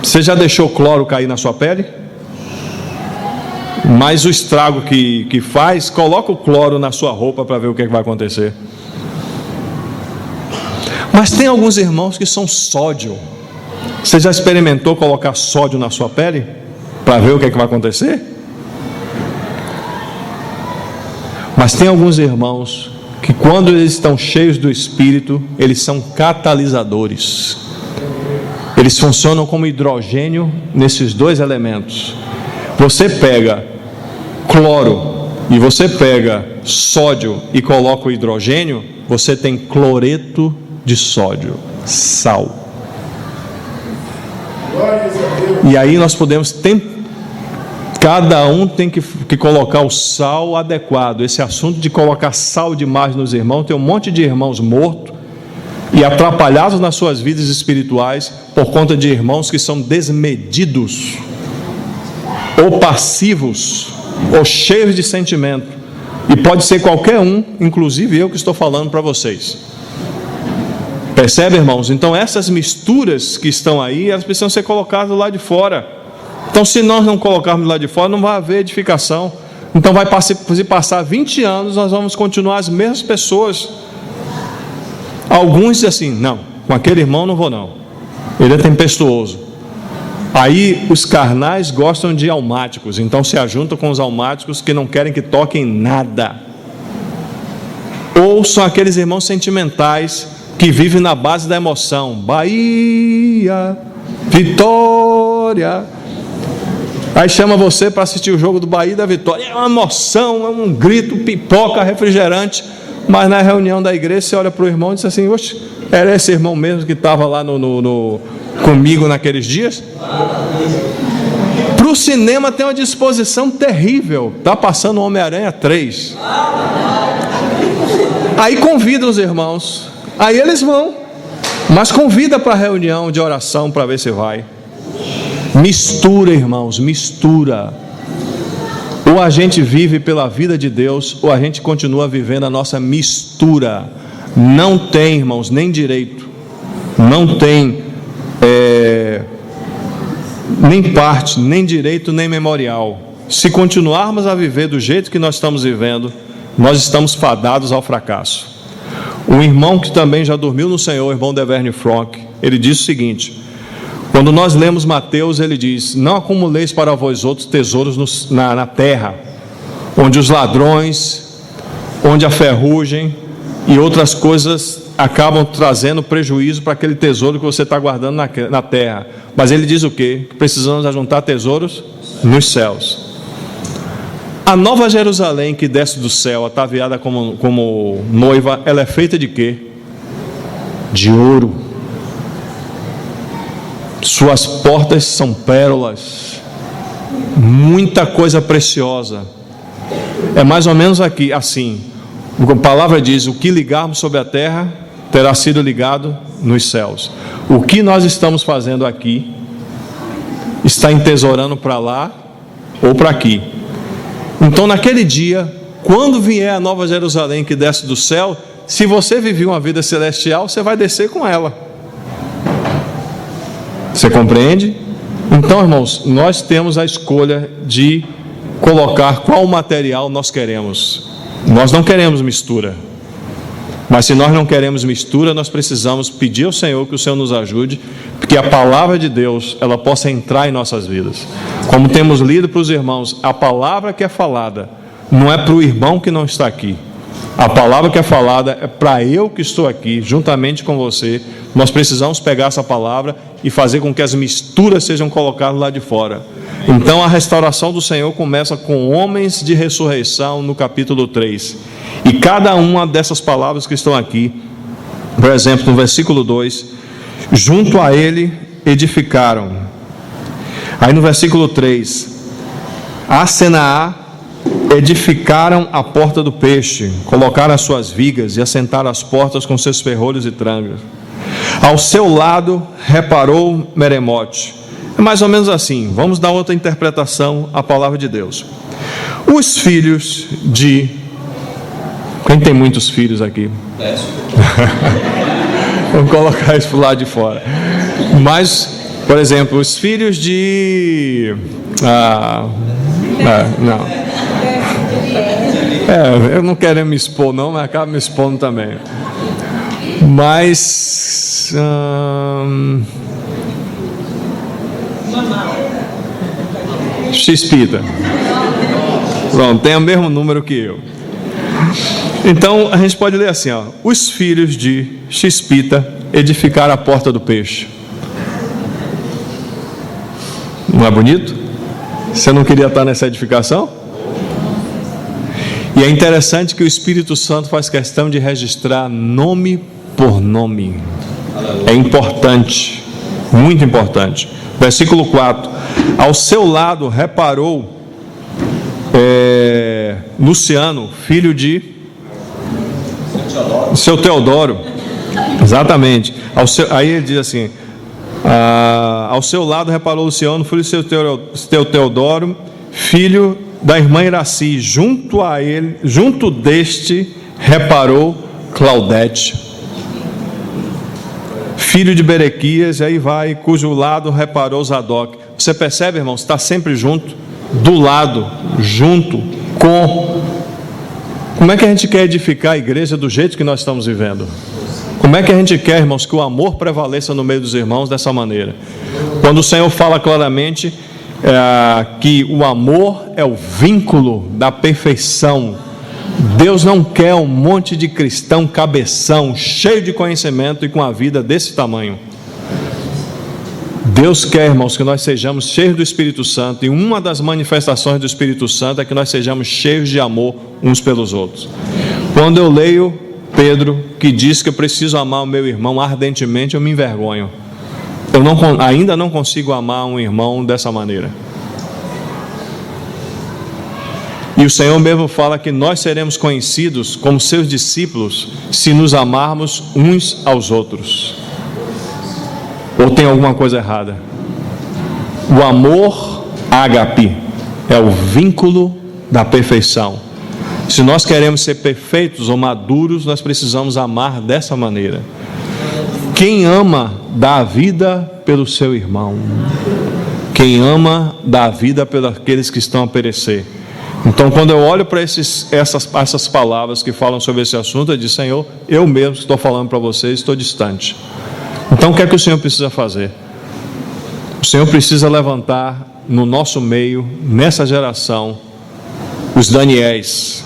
Você já deixou cloro cair na sua pele? Mas o estrago que faz, coloca o cloro na sua roupa para ver o que vai acontecer. Mas tem alguns irmãos que são sódio. Você já experimentou colocar sódio na sua pele para ver o que vai acontecer? Mas tem alguns irmãos que quando eles estão cheios do Espírito, eles são catalisadores. Eles funcionam como hidrogênio nesses 2 elementos. Você pega cloro e você pega sódio e coloca o hidrogênio, você tem cloreto de sódio, sal. E aí nós podemos cada um tem que colocar o sal adequado. Esse assunto de colocar sal demais nos irmãos, tem um monte de irmãos mortos e atrapalhados nas suas vidas espirituais por conta de irmãos que são desmedidos, ou passivos, ou cheios de sentimento. E pode ser qualquer um, inclusive eu que estou falando para vocês. Percebe, irmãos? Então essas misturas que estão aí, elas precisam ser colocadas lá de fora. Então se nós não colocarmos lá de fora, não vai haver edificação. Então vai passar 20 anos, nós vamos continuar as mesmas pessoas. Alguns dizem assim: não, com aquele irmão não vou não, ele é tempestuoso. Aí os carnais gostam de almáticos, então se ajuntam com os almáticos que não querem que toquem nada. Ou são aqueles irmãos sentimentais que vivem na base da emoção. Bahia, Vitória. Aí chama você para assistir o jogo do Bahia e da Vitória. É uma emoção, é um grito, pipoca, refrigerante. Mas na reunião da igreja você olha para o irmão e diz assim: oxe, era esse irmão mesmo que estava lá comigo naqueles dias? Para o cinema tem uma disposição terrível. Está passando o Homem-Aranha 3. Aí convida os irmãos. Aí eles vão. Mas convida para a reunião de oração para ver se vai. Mistura, irmãos, mistura. Ou a gente vive pela vida de Deus, ou a gente continua vivendo a nossa mistura. Não tem, irmãos, nem direito. Não tem nem parte, nem direito, nem memorial. Se continuarmos a viver do jeito que nós estamos vivendo, nós estamos fadados ao fracasso. Um irmão que também já dormiu no Senhor, o irmão Deverne Franck, ele diz o seguinte: quando nós lemos Mateus, ele diz: não acumuleis para vós outros tesouros na terra, onde os ladrões, onde a ferrugem e outras coisas acabam trazendo prejuízo para aquele tesouro que você está guardando na terra. Mas ele diz o quê? Que precisamos ajuntar tesouros nos céus. A nova Jerusalém que desce do céu, ataviada como noiva, ela é feita de quê? De ouro. Suas portas são pérolas, muita coisa preciosa. É mais ou menos aqui, assim. A palavra diz: o que ligarmos sobre a terra terá sido ligado nos céus. O que nós estamos fazendo aqui está entesourando para lá ou para aqui. Então naquele dia, quando vier a nova Jerusalém que desce do céu, se você viveu uma vida celestial, você vai descer com ela. Você compreende? Então, irmãos, nós temos a escolha de colocar qual material nós queremos. Nós não queremos mistura. Mas se nós não queremos mistura, nós precisamos pedir ao Senhor que o Senhor nos ajude, porque a palavra de Deus, ela possa entrar em nossas vidas. Como temos lido para os irmãos, a palavra que é falada não é para o irmão que não está aqui. A palavra que é falada é para eu que estou aqui, juntamente com você. Nós precisamos pegar essa palavra e fazer com que as misturas sejam colocadas lá de fora. Então a restauração do Senhor começa com homens de ressurreição no capítulo 3. E cada uma dessas palavras que estão aqui, por exemplo, no versículo 2, junto a ele edificaram. Aí no versículo 3, a Senaá edificaram a porta do peixe, colocaram as suas vigas e assentaram as portas com seus ferrolhos e trangas. Ao seu lado reparou Meremote. É mais ou menos assim. Vamos dar outra interpretação à palavra de Deus. Os filhos de... Quem tem muitos filhos aqui? Vamos colocar isso para o lado de fora. Mas, por exemplo, os filhos de... não. Eu não quero me expor não, mas acabo me expondo também. Mas... Xpita. Pronto, tem o mesmo número que eu. Então a gente pode ler assim, ó: os filhos de Xpita edificaram a porta do peixe. Não é bonito? Você não queria estar nessa edificação? E é interessante que o Espírito Santo faz questão de registrar nome por nome. É importante, muito importante. Versículo 4: ao seu lado reparou Luciano, filho de seu Teodoro. Exatamente. Aí ele diz assim: ao seu lado reparou Luciano, filho do seu Teodoro, filho da irmã Iraci. Junto deste reparou Claudete, filho de Berequias. E aí vai, cujo lado reparou Zadok. Você percebe, irmãos, está sempre junto, do lado, junto, com. Como é que a gente quer edificar a igreja do jeito que nós estamos vivendo? Como é que a gente quer, irmãos, que o amor prevaleça no meio dos irmãos dessa maneira? Quando o Senhor fala claramente que o amor é o vínculo da perfeição. Deus não quer um monte de cristão cabeção, cheio de conhecimento e com a vida desse tamanho. Deus quer, irmãos, que nós sejamos cheios do Espírito Santo, e uma das manifestações do Espírito Santo é que nós sejamos cheios de amor uns pelos outros. Quando eu leio Pedro, que diz que eu preciso amar o meu irmão ardentemente, eu me envergonho. Ainda não consigo amar um irmão dessa maneira. E o Senhor mesmo fala que nós seremos conhecidos como seus discípulos se nos amarmos uns aos outros. Ou tem alguma coisa errada? O amor ágape é o vínculo da perfeição. Se nós queremos ser perfeitos ou maduros, nós precisamos amar dessa maneira. Quem ama, dá a vida pelo seu irmão. Quem ama, dá a vida pelos aqueles que estão a perecer. Então, quando eu olho para essas palavras que falam sobre esse assunto, eu digo: Senhor, eu mesmo que estou falando para vocês, estou distante. Então, o que é que o Senhor precisa fazer? O Senhor precisa levantar no nosso meio, nessa geração, os Daniéis,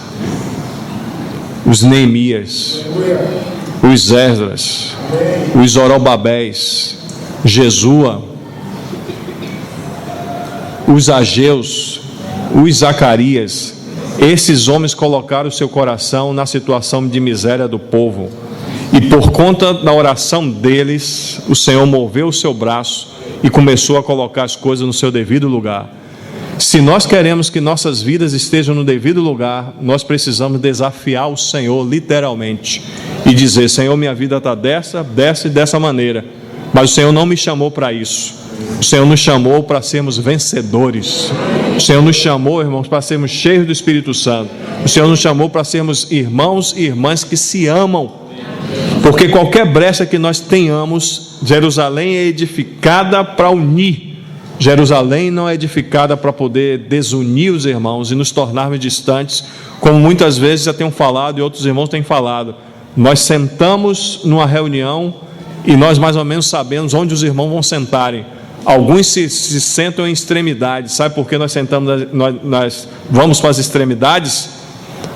os Neemias, os Esdras, os Zorobabéis, Jesua, os Ageus, os Zacarias. Esses homens colocaram o seu coração na situação de miséria do povo, e por conta da oração deles, o Senhor moveu o seu braço e começou a colocar as coisas no seu devido lugar. Se nós queremos que nossas vidas estejam no devido lugar, nós precisamos desafiar o Senhor literalmente e dizer: Senhor, minha vida está dessa e dessa maneira, mas o Senhor não me chamou para isso. O Senhor nos chamou para sermos vencedores. O Senhor nos chamou, irmãos, para sermos cheios do Espírito Santo. O Senhor nos chamou para sermos irmãos e irmãs que se amam. Porque qualquer brecha que nós tenhamos, Jerusalém é edificada para unir. Jerusalém não é edificada para poder desunir os irmãos e nos tornarmos distantes, como muitas vezes já tenham falado e outros irmãos têm falado. Nós sentamos numa reunião e nós mais ou menos sabemos onde os irmãos vão sentarem. Alguns se sentam em extremidades. Sabe por que nós vamos para as extremidades?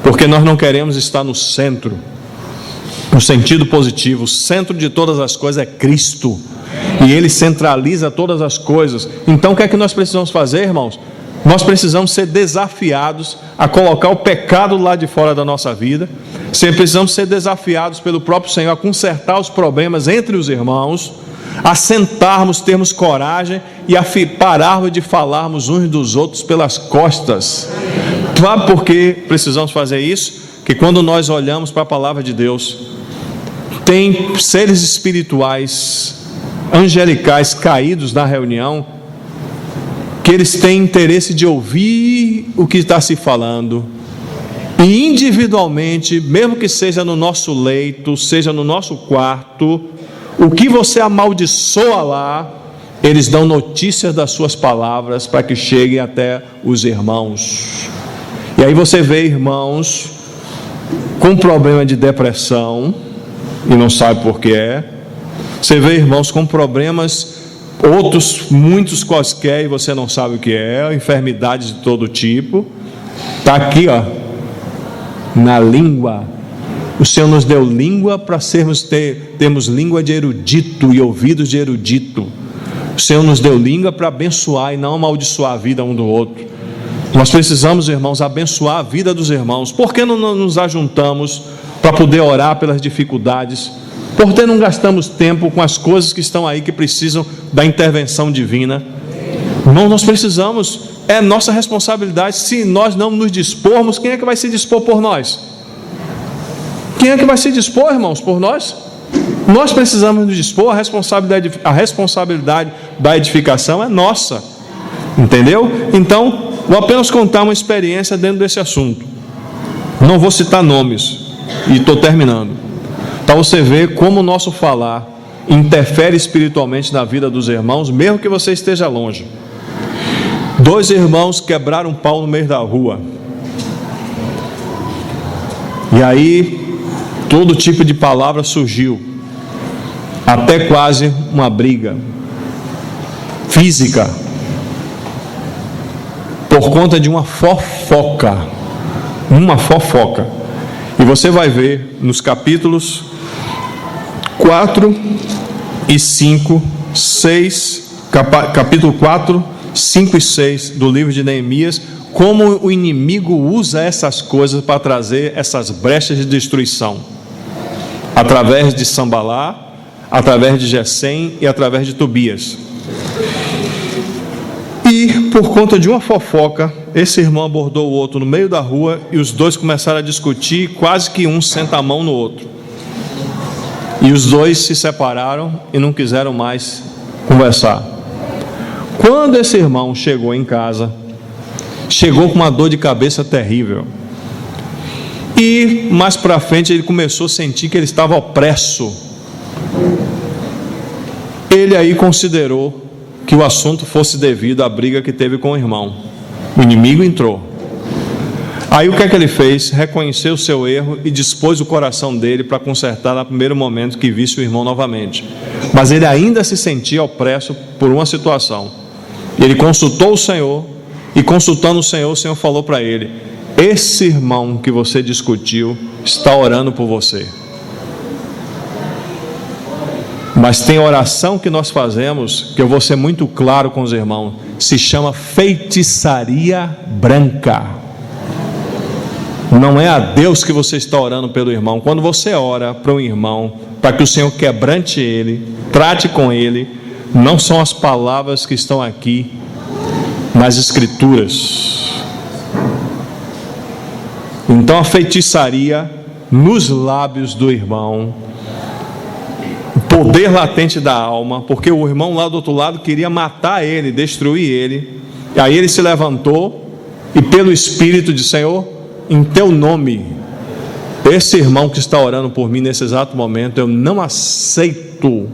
Porque nós não queremos estar no centro. No sentido positivo, o centro de todas as coisas é Cristo, e Ele centraliza todas as coisas. Então o que é que nós precisamos fazer, irmãos? Nós precisamos ser desafiados a colocar o pecado lá de fora da nossa vida. Precisamos ser desafiados pelo próprio Senhor a consertar os problemas entre os irmãos, a sentarmos, termos coragem e a pararmos de falarmos uns dos outros pelas costas. Sabe por que precisamos fazer isso? Que quando nós olhamos para a palavra de Deus, tem seres espirituais, angelicais caídos na reunião, que eles têm interesse de ouvir o que está se falando, e individualmente, mesmo que seja no nosso leito, seja no nosso quarto, o que você amaldiçoa lá, eles dão notícias das suas palavras para que cheguem até os irmãos. E aí você vê irmãos com problema de depressão e não sabe por que é. Você vê irmãos com problemas, outros muitos quaisquer, e você não sabe o que é, enfermidades de todo tipo. Está aqui, ó, na língua. O Senhor nos deu língua para termos língua de erudito e ouvidos de erudito. O Senhor nos deu língua para abençoar e não amaldiçoar a vida um do outro. Nós precisamos, irmãos, abençoar a vida dos irmãos. Por que não nos ajuntamos para poder orar pelas dificuldades? Por que não gastamos tempo com as coisas que estão aí, que precisam da intervenção divina? Irmão, nós precisamos, é nossa responsabilidade. Se nós não nos dispormos, quem é que vai se dispor por nós? Quem é que vai se dispor, irmãos, por nós? Nós precisamos nos dispor, a responsabilidade da edificação é nossa, entendeu? Então, vou apenas contar uma experiência dentro desse assunto. Não vou citar nomes, e estou terminando, para você ver como o nosso falar interfere espiritualmente na vida dos irmãos, mesmo que você esteja longe. 2 irmãos quebraram um pau no meio da rua, e aí todo tipo de palavra surgiu, até quase uma briga física, por conta de uma fofoca. E você vai ver nos capítulos 4 e 5, 6, capítulo 4, 5 e 6 do livro de Neemias, como o inimigo usa essas coisas para trazer essas brechas de destruição, através de Sambalá, através de Gesem e através de Tobias. E por conta de uma fofoca, esse irmão abordou o outro no meio da rua, e os dois começaram a discutir, quase que um senta a mão no outro, e os dois se separaram e não quiseram mais conversar. Quando esse irmão chegou em casa, chegou com uma dor de cabeça terrível, e mais para frente ele começou a sentir que ele estava opresso. Ele aí considerou que o assunto fosse devido à briga que teve com o irmão. O inimigo entrou. Aí o que é que ele fez? Reconheceu o seu erro e dispôs o coração dele para consertar no primeiro momento que visse o irmão novamente. Mas ele ainda se sentia opresso por uma situação. Ele consultou o Senhor, e consultando o Senhor falou para ele: esse irmão que você discutiu está orando por você. Mas tem oração que nós fazemos, que eu vou ser muito claro com os irmãos, se chama feitiçaria branca. Não é a Deus que você está orando pelo irmão. Quando você ora para um irmão, para que o Senhor quebrante ele, trate com ele, não são as palavras que estão aqui nas Escrituras. Então a feitiçaria nos lábios do irmão, poder latente da alma, porque o irmão lá do outro lado queria matar ele, destruir ele. E aí ele se levantou e pelo Espírito disse: Senhor, em teu nome, esse irmão que está orando por mim nesse exato momento, eu não aceito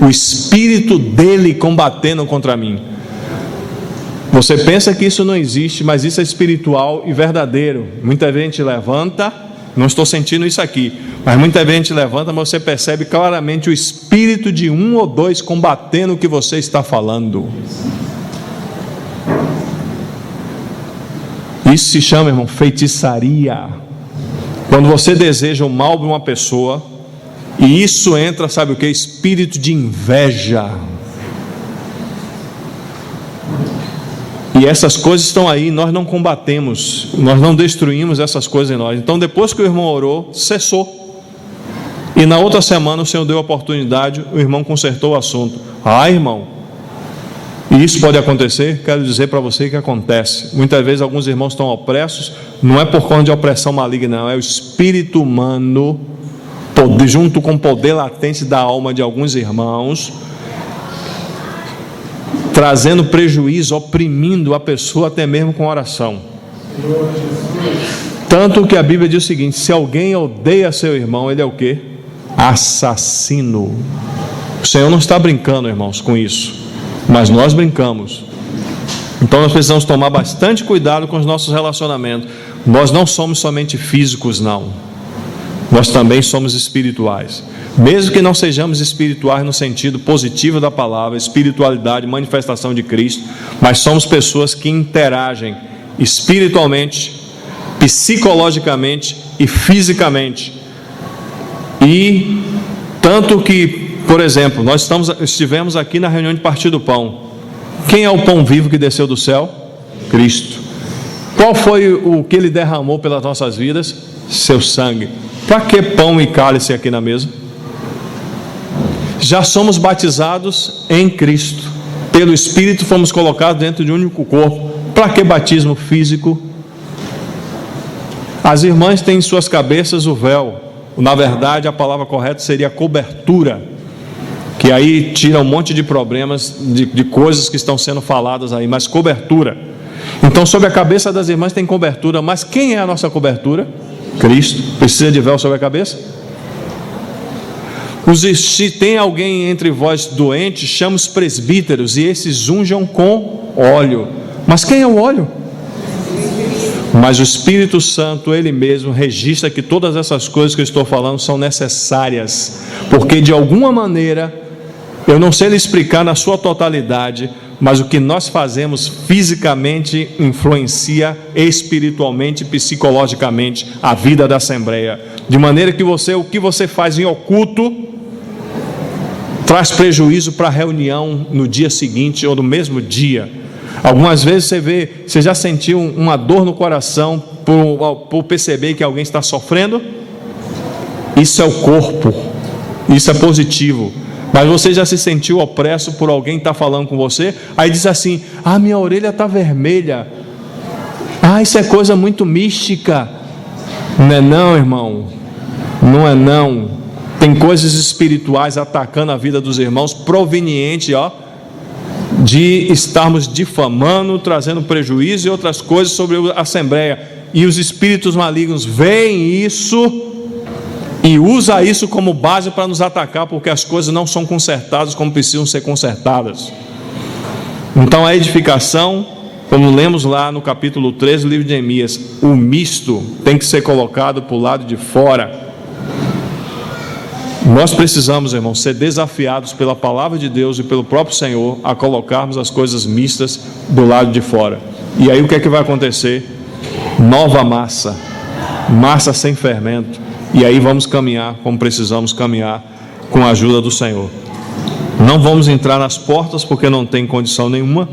o espírito dele combatendo contra mim. Você pensa que isso não existe, mas isso é espiritual e verdadeiro. Muita gente levanta, não estou sentindo isso aqui, mas muita gente levanta, mas você percebe claramente o espírito de 1 ou 2 combatendo o que você está falando. Isso se chama, irmão, feitiçaria. Quando você deseja o mal de uma pessoa, e isso entra, sabe o que? Espírito de inveja. E essas coisas estão aí, nós não combatemos, nós não destruímos essas coisas em nós. Então depois que o irmão orou, cessou. E na outra semana o Senhor deu a oportunidade, o irmão consertou o assunto. Irmão, e isso pode acontecer? Quero dizer para você que acontece. Muitas vezes alguns irmãos estão opressos, não é por conta de opressão maligna, não, é o espírito humano, junto com o poder latente da alma de alguns irmãos, trazendo prejuízo, oprimindo a pessoa até mesmo com oração. Tanto que a Bíblia diz o seguinte: se alguém odeia seu irmão, ele é o quê? Assassino. O Senhor não está brincando, irmãos, com isso, mas nós brincamos. Então nós precisamos tomar bastante cuidado com os nossos relacionamentos. Nós não somos somente físicos, não, nós também somos espirituais. Mesmo que não sejamos espirituais no sentido positivo da palavra, espiritualidade, manifestação de Cristo, mas somos pessoas que interagem espiritualmente, psicologicamente e fisicamente. E tanto que, por exemplo, nós estivemos aqui na reunião de Partir do Pão. Quem é o pão vivo que desceu do céu? Cristo. Qual foi o que ele derramou pelas nossas vidas? Seu sangue. Para que pão e cálice aqui na mesa? Já somos batizados em Cristo, pelo Espírito fomos colocados dentro de um único corpo. Para que batismo físico? As irmãs têm em suas cabeças o véu, Na verdade, a palavra correta seria cobertura, que aí tira um monte de problemas, de coisas que estão sendo faladas aí, mas cobertura. Então, sobre a cabeça das irmãs tem cobertura, mas quem é a nossa cobertura? Cristo. Precisa de véu sobre a cabeça? Se tem alguém entre vós doente, chama os presbíteros e esses unjam com óleo. Mas quem é o óleo? Mas o Espírito Santo, Ele mesmo, registra que todas essas coisas que eu estou falando são necessárias, porque de alguma maneira, eu não sei lhe explicar na sua totalidade, mas o que nós fazemos fisicamente influencia espiritualmente, psicologicamente a vida da Assembleia, de maneira que o que você faz em oculto traz prejuízo para a reunião no dia seguinte ou no mesmo dia. Algumas vezes você já sentiu uma dor no coração por perceber que alguém está sofrendo? Isso é o corpo, isso é positivo. Mas você já se sentiu opresso por alguém que está falando com você? Aí diz assim: ah, minha orelha está vermelha. Ah, isso é coisa muito mística. Não é não, irmão. Não é não. Tem coisas espirituais atacando a vida dos irmãos, proveniente, de estarmos difamando, trazendo prejuízo e outras coisas sobre a Assembleia. E os espíritos malignos veem isso e usa isso como base para nos atacar, porque as coisas não são consertadas como precisam ser consertadas. Então a edificação, como lemos lá no capítulo 13 do livro de Neemias, o misto tem que ser colocado para o lado de fora. Nós precisamos, irmãos, ser desafiados pela palavra de Deus e pelo próprio Senhor a colocarmos as coisas mistas do lado de fora. E aí o que é que vai acontecer? Nova massa, massa sem fermento. E aí vamos caminhar como precisamos caminhar, com a ajuda do Senhor. Não vamos entrar nas portas porque não tem condição nenhuma,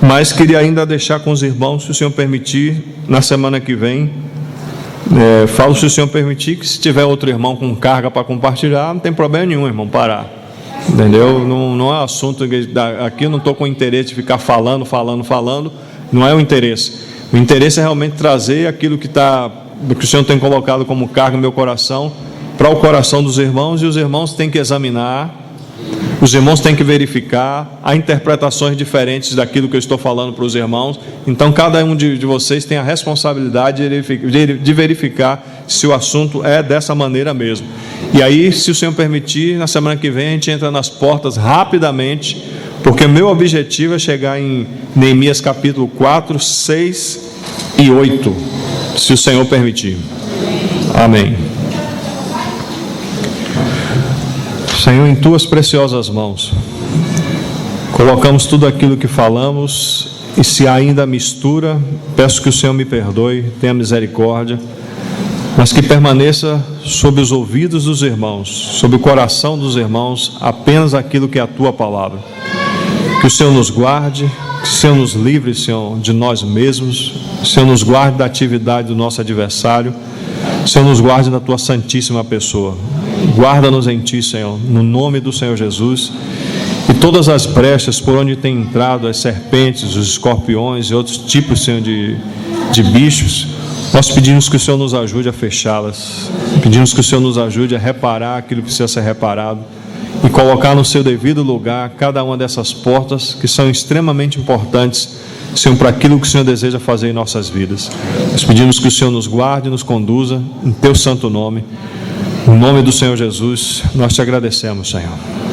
mas queria ainda deixar com os irmãos, se o Senhor permitir, na semana que vem, falo se o Senhor permitir, que se tiver outro irmão com carga para compartilhar, não tem problema nenhum, irmão, parar. Entendeu? Não é assunto, aqui eu não estou com interesse de ficar falando, não é o interesse. O interesse é realmente trazer aquilo que o Senhor tem colocado como carga no meu coração, para o coração dos irmãos, e os irmãos têm que examinar, os irmãos têm que verificar, há interpretações diferentes daquilo que eu estou falando para os irmãos. Então cada um de vocês tem a responsabilidade de verificar se o assunto é dessa maneira mesmo. E aí, se o Senhor permitir, na semana que vem a gente entra nas portas rapidamente, porque o meu objetivo é chegar em Neemias capítulo 4, 6 e 8, se o Senhor permitir. Amém. Senhor, em Tuas preciosas mãos, colocamos tudo aquilo que falamos, e se ainda mistura, peço que o Senhor me perdoe, tenha misericórdia, mas que permaneça sob os ouvidos dos irmãos, sob o coração dos irmãos, apenas aquilo que é a Tua palavra. Que o Senhor nos guarde, que o Senhor nos livre, Senhor, de nós mesmos, que o Senhor nos guarde da atividade do nosso adversário, que o Senhor nos guarde da Tua santíssima pessoa. Guarda-nos em Ti, Senhor, no nome do Senhor Jesus, e todas as brechas por onde tem entrado as serpentes, os escorpiões e outros tipos, Senhor, de bichos, nós pedimos que o Senhor nos ajude a fechá-las, pedimos que o Senhor nos ajude a reparar aquilo que precisa ser reparado e colocar no seu devido lugar cada uma dessas portas que são extremamente importantes, Senhor, para aquilo que o Senhor deseja fazer em nossas vidas. Nós pedimos que o Senhor nos guarde e nos conduza em Teu santo nome. Em nome do Senhor Jesus, nós Te agradecemos, Senhor.